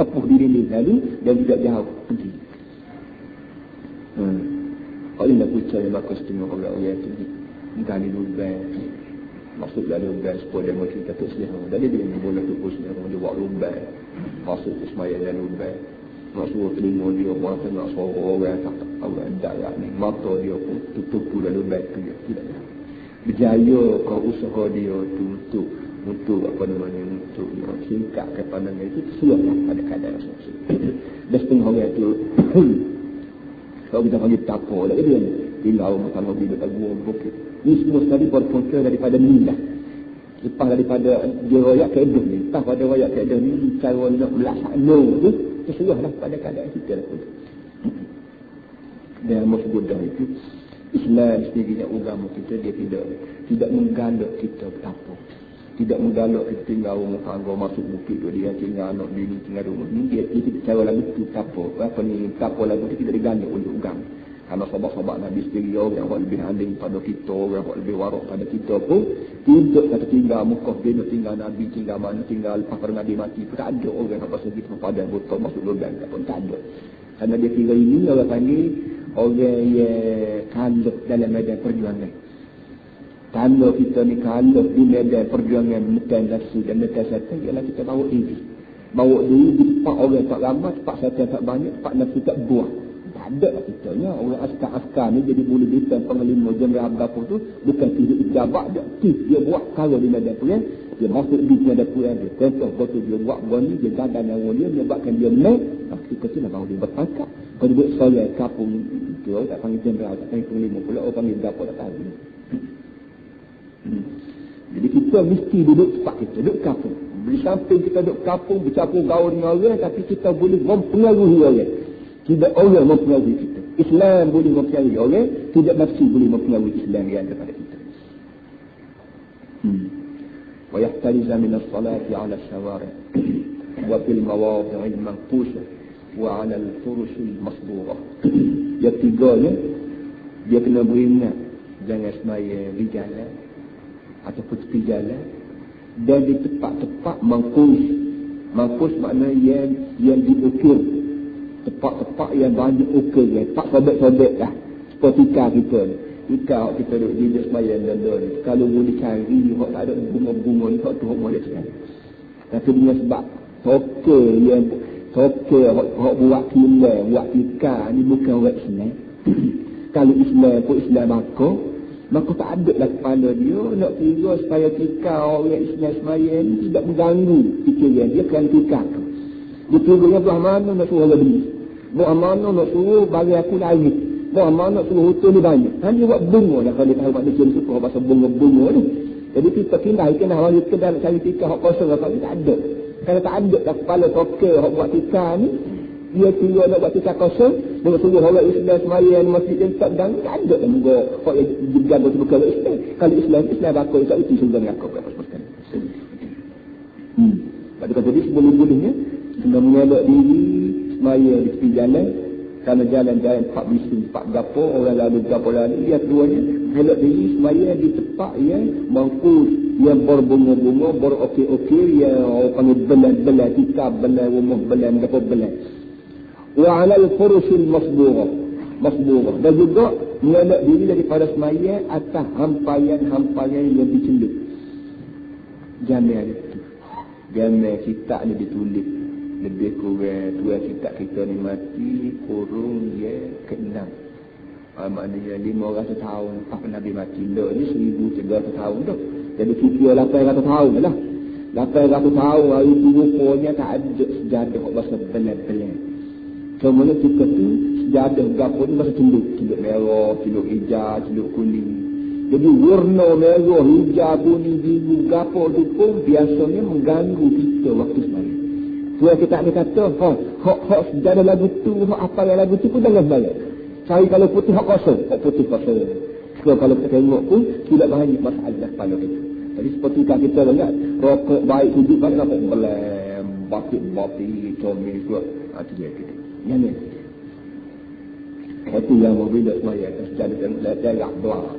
tepuh diri ni lalu dan tidak jauh pergi. Kalau nak percaya maka setengah orang-orang itu gali lubang. Masuklah lubang supaya dia mungkin kata selera. Jadi dia boleh tukus selera. Dia buat lubang. Masuk ke semaya dan lubang. Nak suruh telinga dia buat tengah suara orang tak tahu darat ni. Mata dia pun tutup pula lubang tu. Tidak ada. Berjaya kau usaha dia tu untuk apa namanya, untuk singkatkan pandangan itu sesuailah pada kadar sesuatu. Dan setengah orang itu kalau kita panggil tapo lagi dia ni hilau makan hobi dekat gua bukit ni semua sekali berpunca daripada nilah lepas daripada dia royak keedah ni lepas pada royak keedah ni cara nak melaksana tu sesuailah pada kadar kita lah. Dan maksudnya itu Islam sendiri agama kita dia tidak menggalak kita bertapa. Tidak menggalak kita tinggal rumah tangga masuk bukit tu dia tinggal anak bini tinggal rumah ni dia cara lagu tu apa ni tapo lagu tu tidak digalak oleh agama. Karena sahabat-sahabat Nabi sendiri orang yang lebih handing pada kita, orang yang lebih warak pada kita pun tidak kata tinggal Mekah dia tinggal Nabi tinggal mana tinggal lepas Nabi mati tak ada orang apa segitu pada botol masuk lubang pun tak ada. Karena dia kira ini orang panggil orang yang kalah dalam medan perjuangan. Kalau kita ni kalah di medan perjuangan medan nafsu dan medan syaitan ialah kita bawa diri. Bawa diri di tempat orang tak ramai, tempat syaitan tak banyak, tempat nafsu tak buah. Tak ada lah kita ni. Orang askar-askar ni jadi boleh bintang pengelima jenderal apa tu bukan tidak pejabat dia buat kalau di medan perang. Dia masuk di medan perang dia. Contoh betul dia buat ni, dia gadan nyawa dia, menyebabkan dia menang. Kita tu lah baru dia bertangkap. Kalau dia soal kapung tu, tak panggil jenderal, tak panggil pengelima pula, orang panggil berapa tak tahu. Jadi kita mesti duduk tempat kita, duduk kampung. Di samping kita duduk kampung, bercampur gaul dengan orang, tapi kita boleh mempengaruhi orang. Tidak orang mempengaruhi kita. Islam boleh mempengaruhi orang, tidak nafsu boleh mempengaruhi Islam yang ada pada kita. Wa yahtariza min as-salati 'ala as-shawari' wa fil mawadi' al-manqusah wa 'ala al-furush al-masburah. Yang tiganya dia kena beringat jangan sembahyang di jalan ataupun tepi jalan dan di tempat-tempat mangkus makna yang diukir tempat-tempat yang banyak ukir tak sobek-sobek lah seperti kita ni kita duduk di sembahyang dan kalau boleh cari hak tak ada bunga-bunga ni hak tu hak boleh cari tapi dengan sebab toke hak buat kilang buat tikar ni bukan orang Islam. Kalau Islam pun Islam maka tak ada lah kepala dia nak kira supaya tikar orang Islam sembahyang ni tidak mengganggu fikiran dia kerana tikar tu. Dia kira belah mana nak suruh orang beli, belah mana nak suruh bagi aku langit, belah mana nak suruh hutan ni banyak. Dia buat bunga lah kalau dia tahu manusia ni suka bahasa bunga-bunga ni. Jadi kita kindai kena orang kita nak cari tikar hak kosong apa ni tak ada. Kalau tak ada lah kepala toke hak buat tikar ni, dia kira nak buat tikar kosong dengan suruh orang Islam sembahyang di masjid yang tak dan tak ada lah muka hak yang dijaga tu bukan Islam. Kalau Islam bakal tak uti surga neraka apa seperti ni. Pada kata dia boleh-bolehnya kena mengelak diri sembahyang di tepi jalan. Kerana jalan-jalan tempat bising, tempat gapo, orang lalu gapo lalu, dia keduanya mengelak diri sembahyang di tempat yang mangkus, yang berbunga-bunga, berokey-okey, yang orang panggil belan-belan, tikar belan, rumah belan, gapo belan. Wa 'ala al-furushil masburah. Dan juga mengelak diri daripada semayang atas hamparan-hamparan yang dicelup. Jamil itu. Gambar kitab ni ditulis lebih kurang dua kitab kita ni mati kurung ya ke-6. Maknanya 500 tahun lepas Nabi mati. Ni 1300 tahun tu. Jadi kira 800 tahun lah. 800 tahun hari tu rupanya tak ada sejadah bahasa belan-belan. Cuma kita tu sejadah gapo ni bahasa celup. Celup merah, celup hijau, celup kuning. Jadi warna merah, hijau, kuning, biru, gapo tu pun biasanya mengganggu kita waktu sembahyang. Tuan kita ni kata, hak sejadah lagu tu, hak apa yang lagu tu pun jangan sembahyang. Cari kalau putih, hak kosong. Hak putih kosong. So, kalau kita tengok pun, tidak banyak masalah pada kita. Jadi seperti kita lihat, rokok baik sujud baik, rokok belem, batik, comel, kuat. Itu dia kita. Yang ni. Itu yang berbeza sembahyang. Sejadah yang lerak doa.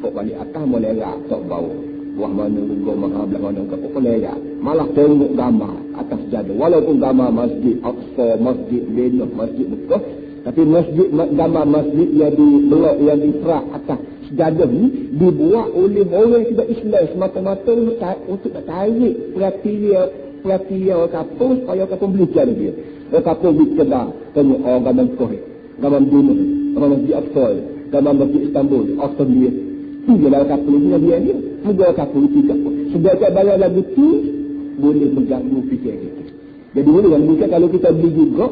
Kok balik atas mau lerak, tak bau. Buah mana, gua makan belah mana, kok lerak. Malah tengok gambar atas sejadah. Walaupun gambar Masjid Aqsa, Masjid Benah, Masjid Mekah, tapi masjid gambar masjid yang di blok yang diserak atas sejadah ni dibuat oleh orang yang tidak Islam semata-mata untuk nak tarik perhatian orang kapal supaya orang kapal beli jalan dia. Orang kapal beli kedai tengok gambar Mekah, gambar Benah, gambar Masjid Aqsa, gambar Masjid Istanbul, Australia. Tu je lah kapal ni dia. Moga kapal itu tak pun. Sebagai bayar lagu tu boleh mengganggu fikir kita. Jadi boleh kan mungkin kalau kita beli juga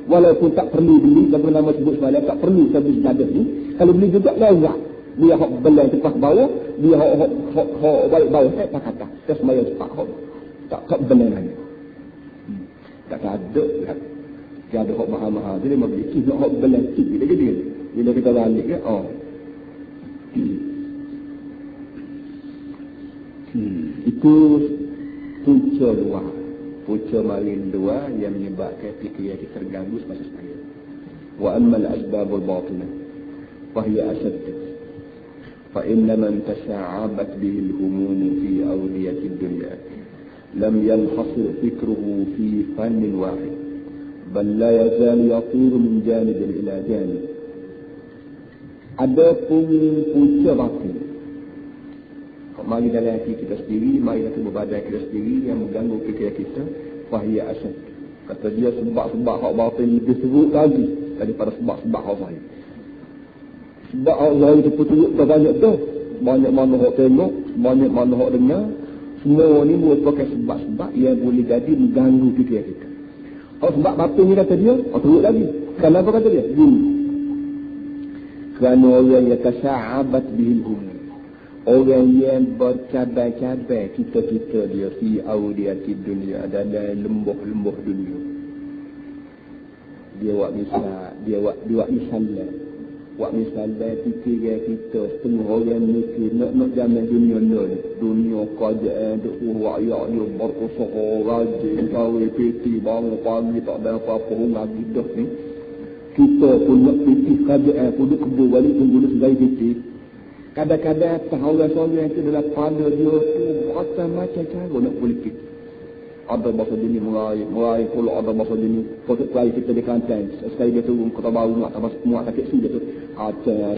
walaupun tak perlu beli, dan nama sebut semalam, tak perlu sebut sejadah ni. Kalau beli juga, lerak. Dia hak belai tepas bawah, dia hak balik bawah, tak kata. Dia semayang cepat, tak belai lagi. Tak ada lah. Dia ada hak mahal-mahal. Dia memang beli kis, hak belai kis. Bila kita balik ke, itu punca luar. Punca marin dua yang menyebabkan fikiran kita terganggu semasa sembahyang. Wa ammal asbabul batinah fa hiya ashadd. Fa inna man tasa'abat bihi al-humum fi awdiyati ad-dunya lam yanhasir fikruhu fi fann wahid bal la yazal yatir min janib ila janib. Ada pun punca batin. Mari dalam hati kita sendiri, mari dalam badan kita sendiri yang mengganggu fikiran kita, fahiyya asyad. Kata dia sebab-sebab hak batin lebih teruk lagi daripada sebab-sebab hak zahir. Sebab hak zahir itu teruk tak banyak tu. Banyak mana hak tengok, banyak mana hak dengar. Semua ni merupakan sebab-sebab yang boleh jadi mengganggu fikiran kita. Hak sebab batin ni kata dia, teruk lagi. Kenapa kata dia? Kerana orang yang tasa'abat bihil humum. Orang yang bercabai-cabai kita dia fi awdiyati dunia, dalam lembah-lembah dunia. Dia buat misalnya. Buat misalnya fikiran kita setengah orang mikir nak zaman dunia ni. Dunia kerajaan duk rakyat dia berusaha rajin cari peti bangun pagi tak ada apa-apa lagi dah ni. Kita pun nak peti kerajaan pun duk kebun balik tunggu sebagai peti. Kadang-kadang orang-orang itu dalam pada dia tu macam-macam cara nak politik. Ada bahasa jenis meraih kalau ada bahasa jenis kotak lain kita di Kelantan. Sekali dia turun Kota Baru nak tambah semua sakit sudah tu. Ada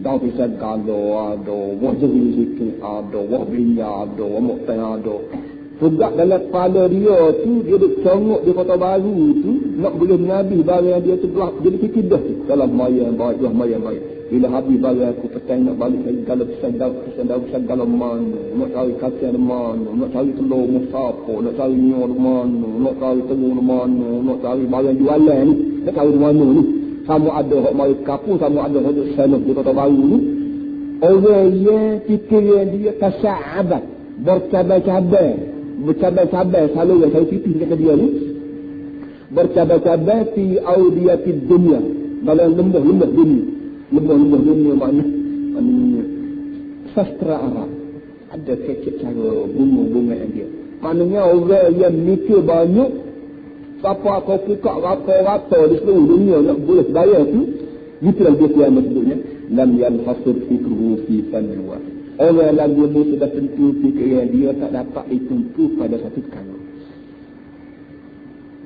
daun pisang ada wajah sikit, ada wahbinya, ada wamuktan, ada. Sebab dalam pada dia tu dia duk congok di Kota Baru tu nak boleh mengambil barang dia tu belah jadi fikir dah tu. Dalam maya baik, maya baik. Bila habis barang aku petang nak balik lagi kalau pesan daun mana, nak cari kacang mana, nak cari telur musapo, nak cari minyak mana, nak cari telur mana, nak cari barang jualan ni, nak cari mana ni. Sama ada hak mari kapung, sama ada hak sana di Kota Baru ni. Orang yang fikiran dia tasa'abat, bercabai-cabai, selalu yang saya pipih kata dia ni. Bercabai-cabai fi awdiyatid dunia, dalam lembah-lembah dunia. Lembah-lembah dunia maknanya sastra Arab. Ada kecek cara bunga-bunga yang dia. Maknanya orang yang mikir banyak, siapa kau buka rata-rata di seluruh dunia nak boleh bayar tu, itulah dia yang maksudnya. Lam yanhasir fikruhu fi fannin wahid. Orang lagu ni sudah tentu fikiran dia tak dapat ditumpu pada satu perkara.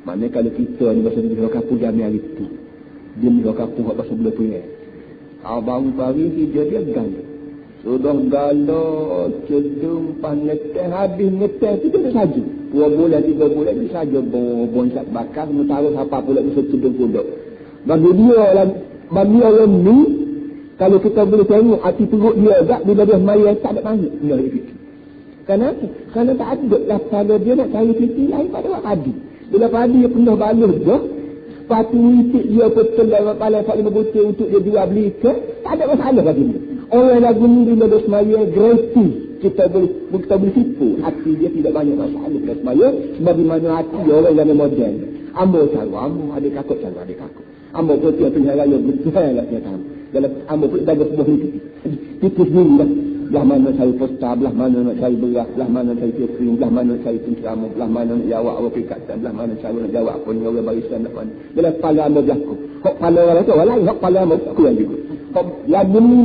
Maknanya kalau kita ni bahasa dia kapur jami hari tu, dia ni kapur bahasa belah punya. Abang pari kerja dia gala. Sudah gala, cedung, panetan, habis ngetan tu dia saja. 2 bulan, 3 bulan dia saja bonsak bakar, taruh apa pula bisa cedung pula. Bagi dia orang ni, kalau kita boleh tengok hati perut dia agak, bila dia maya tak ada banyak. Dia fikir. Kenapa? Kerana tak ada lah pada dia nak cari fikir lain pada orang padi. Bila padi dia penuh balus je, patu itik dia betul dalam kepala 45 butir untuk dia jual beli ke, tak ada masalah bagi dia. Orang lagu ni bila dia semaya gratis, kita boleh tipu. Hati dia tidak banyak masalah bila semaya, sebagaimana hati orang yang modern. Ambo cara, ambo adik kakak cara, adik kakak. Ambo putih penjara yang betul lah dia tahu. Dalam ambo pun dah sebuah ni tipu sendiri lah. Belah mana saya posta, belah mana nak cari beras, belah mana cari kering, belah mana cari penceramah, belah mana nak jawab apa perikatan, belah mana cara nak jawab apa ni orang barisan nak mana. Bila kepala ambo berlaku. Hak kepala orang tu orang lain, hak kepala ambo aku yang juga. Lagu ni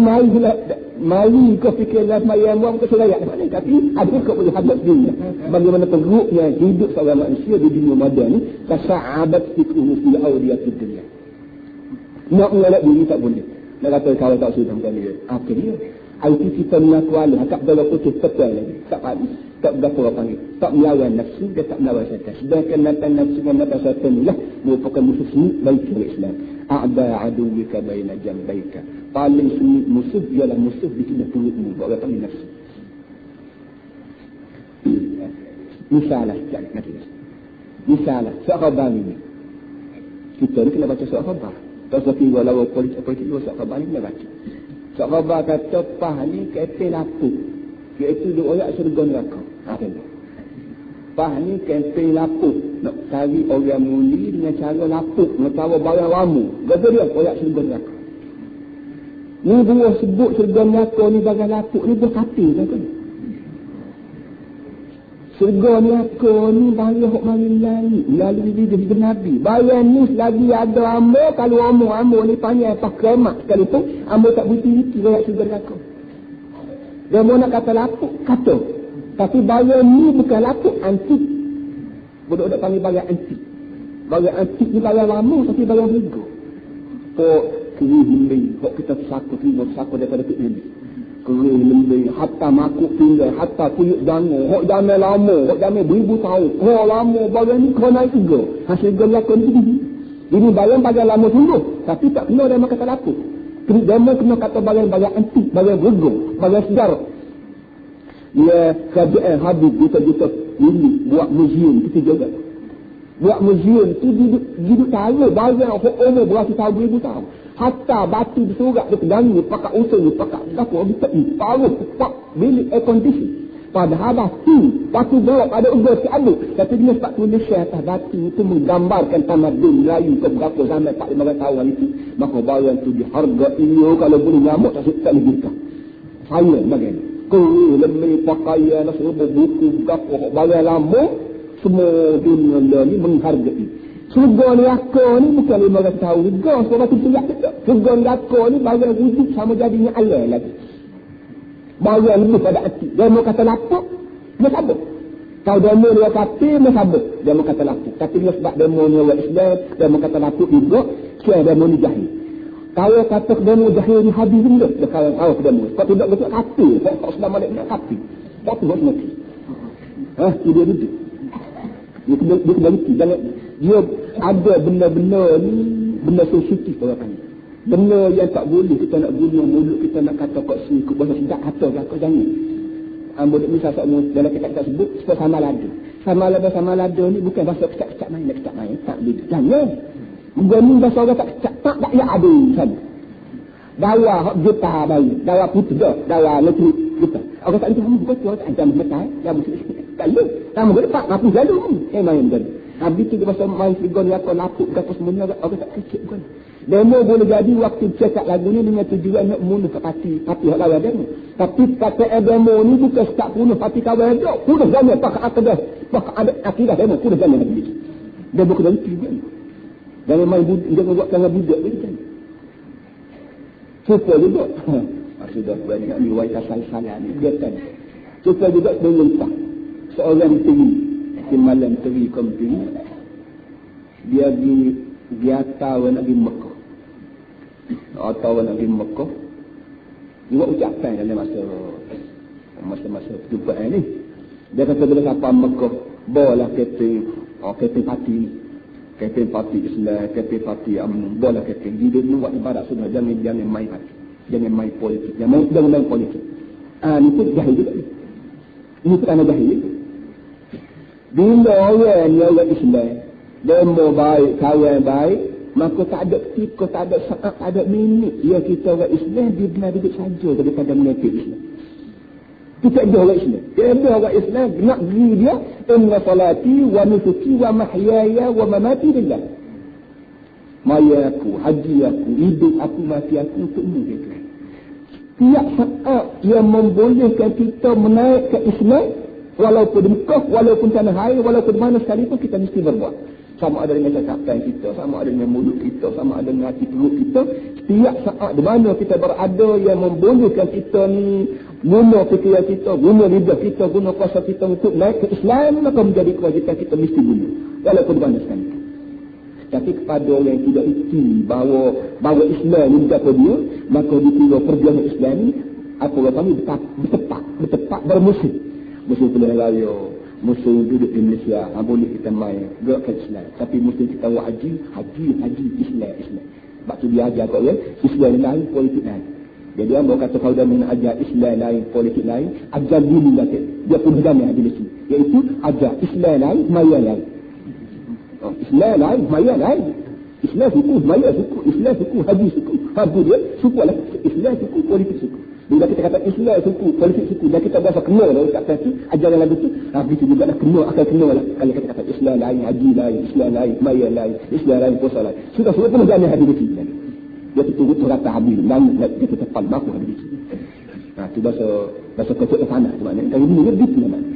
mari kau fikir lah maya ambo ke selayak mana. Tapi ada kau boleh hadap diri. Bagaimana teruknya hidup seorang manusia di dunia moden ni, tasa'abat fikruhu fil awdiyatud dunia. Nak mengelak diri tak boleh. Nak kata kalau tak sudah macam dia. Apa dia? Itu kita mengaku Allah, tak boleh putus petai lagi. Tak berapa orang panggil. Tak melawan nafsu, dia tak melawan syaitan. Sedangkan nafsu dan nafsu syaitan inilah merupakan musuh sengit bagi Islam. A'da aduwika baina jambaika. Paling sengit musuh ialah musuh di sini perutmu. Orang panggil nafsu. Misalah, surat khabar ini. Kita ni kena baca surat khabar. Tak sekiranya lawan politik surat khabar ini kena baca. Sahabat kata pah ni kepel lapuk. Iaitu dia orang surga neraka. Pah ni kepel lapuk. Nak cari orang muli dengan cara lapuk. Nak tahu barang ramu. Gada dia orang surga neraka. Ni dia sebut surga neraka ni barang lapuk ni buah hati kan. Surga neraka ni barang hok mari lalu di Nabi. Barang ni lagi ada ambo, kalau ambo ni panjang pas kemat sekalipun ambo tak buti-buti rakyat surga neraka. Dia mau nak kata lapuk, kata. Tapi barang ni bukan lapuk, antik. Budak-budak panggil barang antik. Barang antik ni barang lama tapi barang berharga. Kok kerih lembing, kok kita terima saku daripada tu ini. Kerih lembing, hatta makuk tinggal, hatta kuyuk jangan, hok jamai lama, hok jamai beribu tahun, hok lama, barang ni kau naik juga. Hasil gelakon ni. Ini barang lama sungguh, tapi tak kena dia kata lapuk. Dia kena kata barang antik, barang berharga, barang sejarah. Dia kerajaan habis juta-juta ini buat museum, kita juga. Buat museum tu duduk taruh barang hok umur beratus tahun, beribu tahun. Hatta batu disurat dia pegangi, pakat usul, pakat dapur, taruh bilik air condition. Padahal batu berok ada ugar seaduk. Tapi dia sebab tulis atas batu itu menggambarkan tamadun Melayu ke berapa zaman 4-5 tahun itu. Maka barang itu dihargai kalau boleh nyamuk tak lebih kah. Saya bagaimana? Kau lemari pakaian, serba buku, berapa barang lama, semua dunia ni menghargai. Surga neraka ni bukan 500 tahun juga. Surga tu teriak tak. Surga neraka ni barang wujud sama jadinya Allah lagi. Barang lebih pada hati. Dia mau kata lapuk, dia sabuk. Kalau dia mau dia kata, dia sabuk. Dia mau kata lapuk. Tapi dia sebab dia mau nyawa Islam, dia mau kata lapuk juga, dia mau ni jahil. Kalau kata dia mau jahil ni habis juga, dia kalau dia mau. Kalau tidak betul kata, kalau selama dia nak kata. Tak tu harus mati. Dia duduk. Dia kembali. Dia ada benda-benda ni, benda sensitif orang panggil. Benda yang tak boleh kita nak guna mulut kita nak kata kat sini, ke bahasa tidak kata kau jangan. Ambil misal dalam kitab sebut sama lada ni bukan bahasa kecak-kecak main, tak boleh. Jangan. Guna bahasa orang tak kecak, tak ya ada sana. Dawa juta bayi, dawa putih dah, dawa letri juta. Orang tak tahu bukan tu tak jam metai, jam tak lu. Kamu berdepak ngapu lalu. Main dah. Habis tu bahasa main sigon aku lapuk ke apa semuanya orang tak kecil bukan. Demo boleh jadi waktu cakap lagu ni dengan tujuan nak bunuh ke parti lawan demo. Tapi kata demo ni bukan start bunuh parti kawan dia. Bunuh zaman pakai ada akidah demo, bunuh zaman lagi. Dia bukan dari tiga. Jangan main jangan buat tangan budak begitu. Cuba juga. Sudah banyak riwayat asal-asalan ni dia kan. Cuba juga dengan seorang tinggi malam teri kompini dia tahu nak pergi Mekah. atau orang nak pergi Mekah, dia buat ucapan dalam masa perjumpaan ni. Dia kata bila sampai Mekah, bawalah kereta parti Islam, kereta parti UMNO, bawalah kereta. Dia dulu buat ibadat sudah, jangan main hati, jangan main politik, jangan main politik. Ini pun jahil juga ni. Ini pertama jahil ni. Bila orang Islam, demo baik, kawan baik, maka tak ada ketika, tak ada saat, tak ada minit ya kita orang Islam dia benar duduk saja daripada menepik Islam. Kita ada orang Islam. Dia ada orang Islam nak diri dia, inna salati wa nusuki wa mahyaya wa mamati lillah. Mayaku, haji aku, hidup aku, mati aku untukmu dia. Tiap saat yang membolehkan kita menaik ke Islam, walaupun di Mekah, walaupun tanah air, walaupun mana sekalipun kita mesti berbuat. Sama ada dengan cakapan kita, sama ada dengan mulut kita, sama ada dengan hati perut kita. Setiap saat di mana kita berada yang membolehkan kita ni guna fikiran kita, guna lidah kita, guna kuasa kita untuk naik ke Islam, maka menjadi kewajipan kita mesti guna. Walaupun di mana sekalipun. Tapi kepada orang yang tidak isi bahawa Islam ni berapa dia, maka dikira perjuangan Islam ni, apa orang kami bertepat bermusim. Musim pilihan raya, musim duduk di Malaysia, boleh kita main, gerakkan Islam. Tapi musim kita buat haji, Islam. Sebab tu dia ajar kat orang, Islam lain, politik lain. Jadi orang kata kalau dia nak ajar Islam lain, politik lain, ajar diri lain. Dia pun berdamai di sini. Iaitu ajar Islam lain, maya lain. Islam lain, maya lain. Islam suku, maya suku. Islam suku, haji suku. Haji dia, suku lah. Islam suku, politik suku. Bila kita kata Islam suku, politik suku, dan kita berasa kena lah kat situ, ajaran lagu tu, begitu juga lah kena, akan kena lah. Kalau kita kata Islam lain, haji lain, Islam lain, maya lain, Islam lain, puasa lain. Sudah semua pun berjaya hadir di sini. Dia betul-betul rata habis, dia tetap baku hadir di sini. Itu bahasa kocok ke panas tu maknanya. Kalau ini begitu namanya.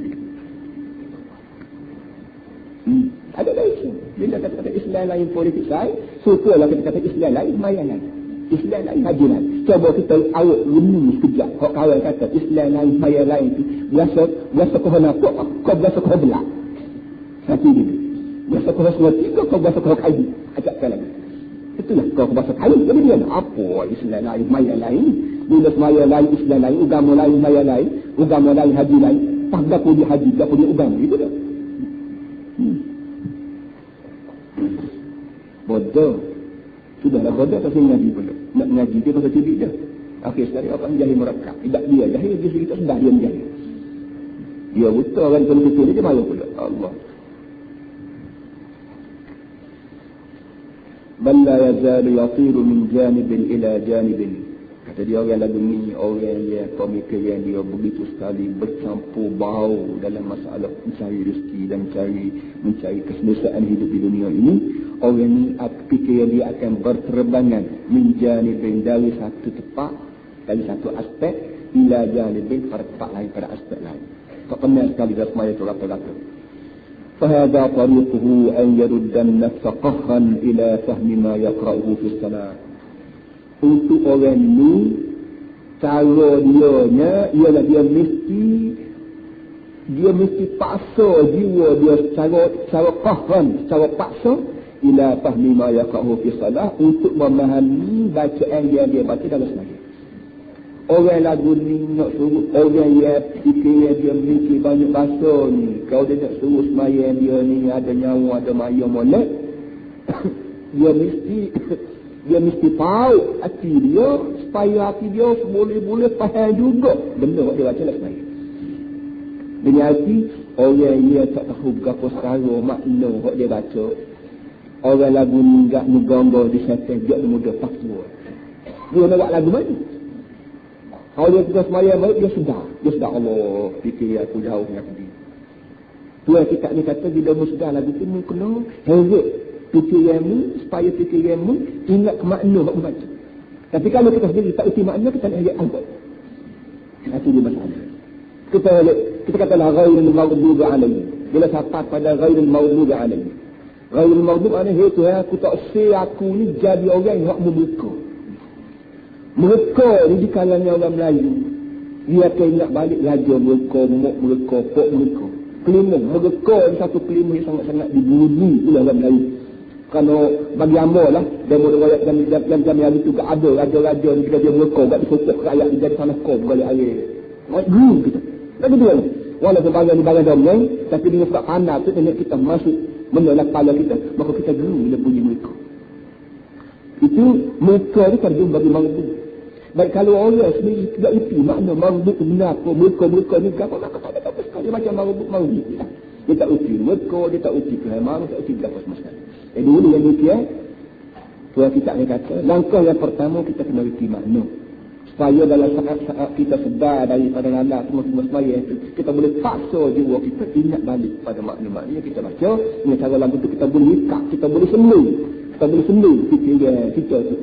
Ada lain. Bila kata Islam lain, politik lain, sukalah kita kata Islam lain, maya lain. Islam lain, haji lain. Cuba kita awak renung sekejap. Kau kawan kata Islam lain, maya lain tu. Biasa kau nak kau biasa kau belak. Satu dia. Biasa kau semua tiga, kau biasa kau kayu. Ajakkan lagi. Itulah kau biasa kayu. Jadi dia apa Islam lain, maya lain. Bila maya lain, Islam lain, agama lain, maya lain. Agama lain, haji lain. Tak dapat dia haji, dapat dia agama. Itu dah. Bodoh. Sudahlah bodoh tak saya ngaji pula. Nak ngaji dia pasal cubit dia. Akhir sekali orang jahil merekap. Tidak dia jahil, dia kita sudah dia menjahil. Dia betul orang pun dia malu pula. Allah. Bal la yazalu yatiru min janibin ila janibin. Kata dia orang lagu ni, orang yang pemikiran dia begitu sekali bercampur bau dalam masalah mencari rezeki dan mencari keselesaan hidup di dunia ini. Orang ni fikiran dia akan berterbangan min janibin dari satu tempat, dari satu aspek ila janibin pada tempat lain, pada aspek lain. Tak pernah sekali dah semaya tu rata-rata. فهذا طريقه أن يرد النفس قهرا إلى فهم ما يقرأه في الصلاة. Untuk orang ni, cara dianya ialah dia mesti paksa jiwa dia secara qahran, secara paksa ila fahmi ma yaqa'u fi salah, untuk memahami bacaan yang dia baca dalam sembahyang. Orang lagu ni nak suruh orang yang fikir dia memiliki banyak bahasa ni, kalau dia nak suruh sembahyang dia ni ada nyawa, ada maya molek, dia mesti tahu hati dia, supaya hati dia boleh faham juga benda yang dia baca dalam sembahyang. Dengan hati orang yang tak tahu berapa secara makna yang dia baca, orang lagu ni enggak mengganggu di syaitan, dia mudah takwa. Dia nak buat lagu mana? Kalau dia tugas sembahyang baik, dia sedar Allah, fikir aku jauh dengan diri. Tuan kita ni kata bila mu sedar lagu tu, mu kena heret fikiranmu, supaya fikiranmu ingat ke makna yang membaca. Tapi kalau kita sendiri tak erti makna, kita nak heret albab. Itu dia masalah. Kita katalah ghairil maghdubi alaihim. Bila sampai pada ghairil maghdubi alaihim. Ghairil maghdubi alaihim itu aku tak say aku ni jadi orang yang membuka. Mereka ni di kalangan orang Melayu, dia akan ingat balik raja mereka, mak mereka, pok mereka. Kelima, mereka ni satu kelima yang sangat-sangat dibuli oleh orang Melayu. Kerana bagi amor lah, dia boleh rakyat jam yang itu ada raja-raja ni kita dia mereka kat disokok rakyat dia jadi sana kau balik air. Guru kita. Lagi dua ni. Walaupun barang domeng, tapi dengan sebab panas tu nenek kita masuk menolak kepala kita, maka kita guru bila bunyi mereka. Itu mereka ni terjun bagi mangbu. Baik kalau orang sendiri tidak itu makna mangbu benar apa mereka ni apa maka tak ada apa sekali macam mangbu. Dia tak uti mereka, dia tak uti Tuhan mahu, tak uti berapa sama sekali. Dulu yang demikian, Tuhan kita ni kata, langkah yang pertama kita kena uti makna. Supaya dalam saat-saat kita sedar daripada nanda semua semaya itu, kita boleh paksa jiwa kita ingat balik pada makna-makna yang kita baca. Dengan cara lagu itu kita boleh ikat, kita boleh senduh. Kita boleh senduh fikir kita itu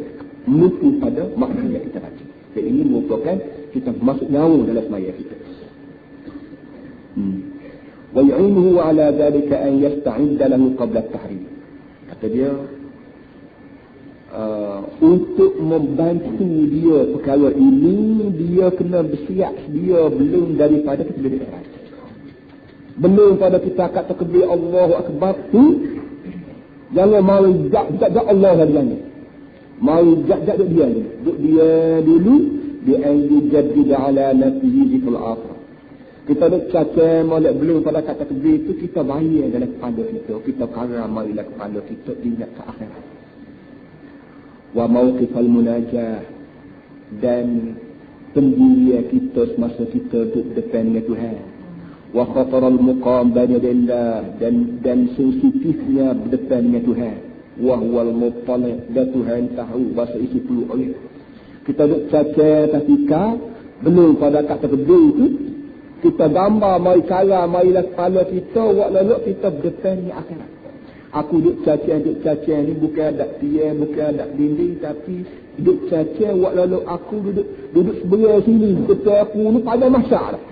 menuju pada makna yang kita baca. Dan ini merupakan kita masuk nyawa dalam semaya kita. وَيَعِينُهُ عَلَى ذَلِكَ أَنْ يَسْتَعِدَّ لَهُ قَبْلَ التَّحْرِيمِ. Kata dia, untuk membantu dia perkara ini, dia kena bersiap sedia belum daripada kita jadi ihram. Belum pada kita akad takbir Allahu Akbar tu, jangan mau jak Allah dah dia ni. Mau jak dia ni. Duk dia dulu, dia yujaddid ala nafsihi fil akhir. Kita duk caca molek belum pada kata takbir itu, kita bayar dalam kepala kita karam marilah kepala kita ingat ke akhirat. Wa mauqifal munajah, dan pendirian kita semasa kita duduk depan dengan Tuhan. Wa khataral muqam baina yadillah, dan sensitifnya depan dengan Tuhan. Wa huwal muttali', dan Tuhan tahu bahasa isi perut orang. Kita duduk caca ketika belum pada kata takbir itu, kita gambar mari cara marilah kepala kita wak lalu kita berdepan dengan akhirat. Aku duk caca ni bukan ada tiang, bukan ada dinding, tapi duk caca wak lalu aku duduk sebelah sini, betul aku ni pada masyarakat.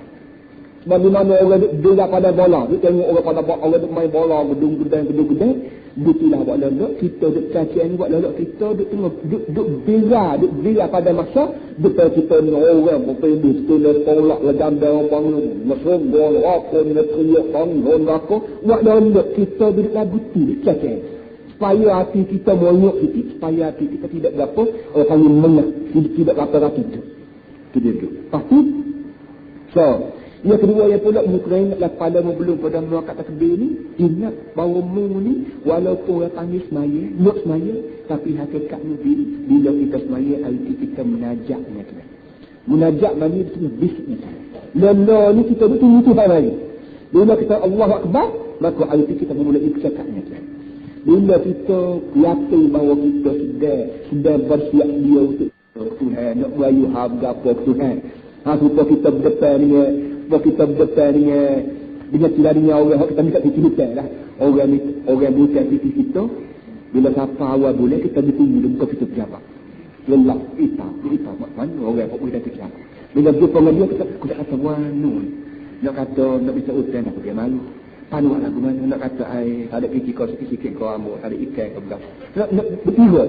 Bagaimana orang duduk pada bola, duk tengok orang pada bola, orang duk main bola, gedung-gedung, dutilah wak lalu kita duk caca ni wak lalu kita duk tengok duk bela pada masa betul kita ni orang berpendus tulis tolak legam dan bangun masogol apa ni teriak bangun aku wak lalu kita duduk lagu tu duk caca supaya hati kita monyok sikit, supaya hati kita tidak berapa orang panggil mengah, tidak rata-rata tu dia duduk. Lepas tu yang kedua yang pula muka ingatlah pada belum pada melakat takbir ni, ingat bahawa mu ni walaupun orang panggil semaya, nak semaya, tapi hakikatnya bila kita semaya, arti kita menajak dengan Tuhan. Menajak mana itu bisik ni. Lala ni kita betul-betul tak mari. Bila kita Allahu Akbar, maka arti kita memulai bercakap dengan Tuhan. Bila kita yakin bahawa kita sudah bersiap dia untuk Tuhan, nak berayu harga apa Tuhan. Supaya kita berdepan dengan tilarinya orang kita minta kita lah. Orang bukan fikir kita, bila siapa awal boleh kita ditunggu dia buka kita pejabat. Lelah kita mana orang tak boleh datang pejabat. Bila jumpa dengan dia kita kata wanu. Nak kata nak bisa hutan aku dia malu. Panu lagu mana nak kata ada fikir kau sikit-sikit kau ambil, ada ikan kau belah. Nak bertiga.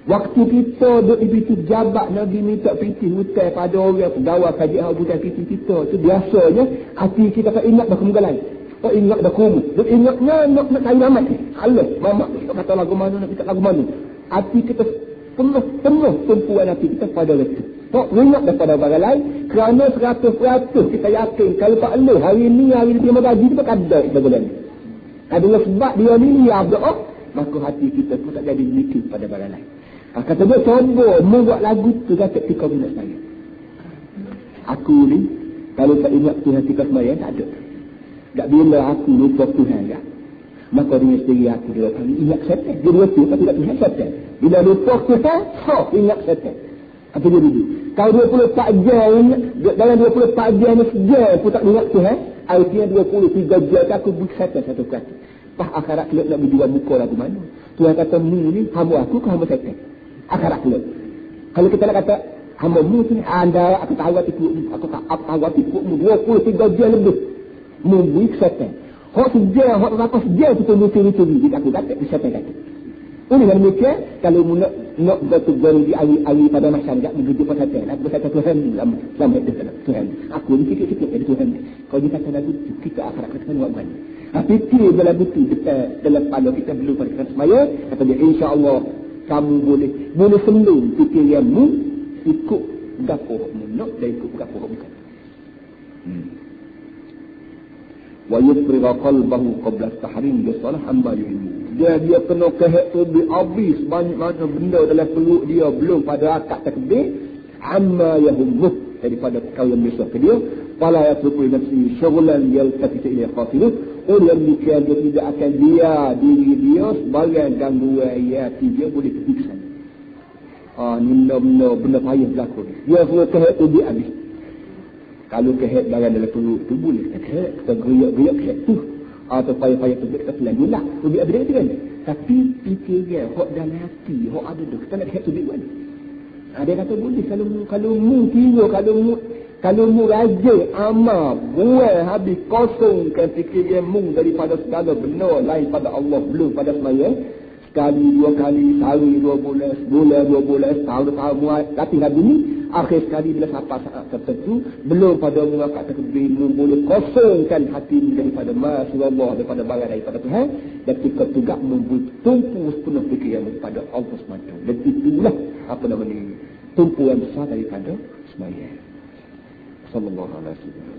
Waktu kita duduk di pintu jabat Nabi minta pitih hutan pada orang pegawai kajian bukan pitih kita. Itu biasanya hati kita tak ingat dah kemugalan. Tak ingat dah kumu. Duk ingatnya nak kain amat. Allah, mamak nak kata lagu mana, nak minta lagu mana. Hati kita penuh tumpuan hati kita pada itu. Tak ingat daripada barang lain. Kerana 100% kita yakin kalau tak boleh hari ni terima gaji kita kada kita boleh. Adalah sebab dia ni ya berdoa, maka hati kita pun tak jadi mikir pada barang lain. Kata dia, coba membuat lagu tu kata ketika bila saya. Aku ni, kalau tak ingat Tuhan ketika semaya, tak ada. Tak bila aku lupa Tuhan kan. Maka dengan sendiri aku dia akan ingat setan. Dia lupa tapi tak ingat setan. Bila lupa Tuhan, ingat setan. Kata dia dulu. Kalau 24 jam, dalam 24 jam ni sejam pun tak ingat Tuhan, artinya 23 jam aku beri setan satu kata. Pas akhirat kelak nak berjual muka lagu mana. Tuhan kata, mu ni hamba aku ke hamba setan? Akhirat kelak. Kalau kita nak kata, hamba mu ni anda, aku tak awal tikukmu. Aku tak awal tikukmu 23 jam lebih. Memberi setan. Hak sejam, hak berapa sejam kita lucu-lucu. Dia aku kata, setan kata. Dengan demikian, kalau nak bertugas di hari pada masyarakat, begitu pada saya, aku kata Tuhan, lama itu Tuhan. Aku ni sikit-sikit dari Tuhan. Kalau dia kata lagu tu, kita akhirat kita buat mana? Tapi dia dalam buku dalam kepala kita belum pada kita semaya, kata dia, insya-Allah kamu boleh sembung fikiranmu ikut gapohmu nak dan ikut gapoh bukan. Wa yufriga qalbahu qabla tahrim bi salah amma yuhibbu. Dia kena kehet tu habis banyak-banyak benda dalam peluk dia belum pada akad takbir amma yuhibbu daripada perkara yang besar ke dia fala yasrufu nafsi syughlan yaltafitu ila qatiluh. Orang demikian dia tidak akan diri dia sebagai gangguan dia boleh pergi ke sana. Ni benda payah berlaku. Dia suruh kehet tu dia habis. Kalau kehet barang dalam peluk tu boleh kita gerak kehet tu. Atau payah-payah tu kita pelan gula. Tu dia ada kan. Tapi fikiran hak dalam hati, hak ada tu kita nak kehet tu dia mana? Dia kata boleh kalau mu kira kalau mu rajin amal buat habis kosongkan fikiranmu daripada segala benda lain pada Allah belum pada semaya sekali dua kali sehari 2 bulan sebulan 2 bulan setahun muat tapi habis ni akhir sekali bila sampai saat tertentu belum pada mengangkat takbirmu boleh kosongkan hatimu daripada masyaallah daripada barang daripada Tuhan dan ketika tugakmu bertumpu sepenuh fikiranmu kepada Allah SWT dan itulah apa namanya tumpuan besar daripada sembahyang. Sallallahu alaihi wasallam.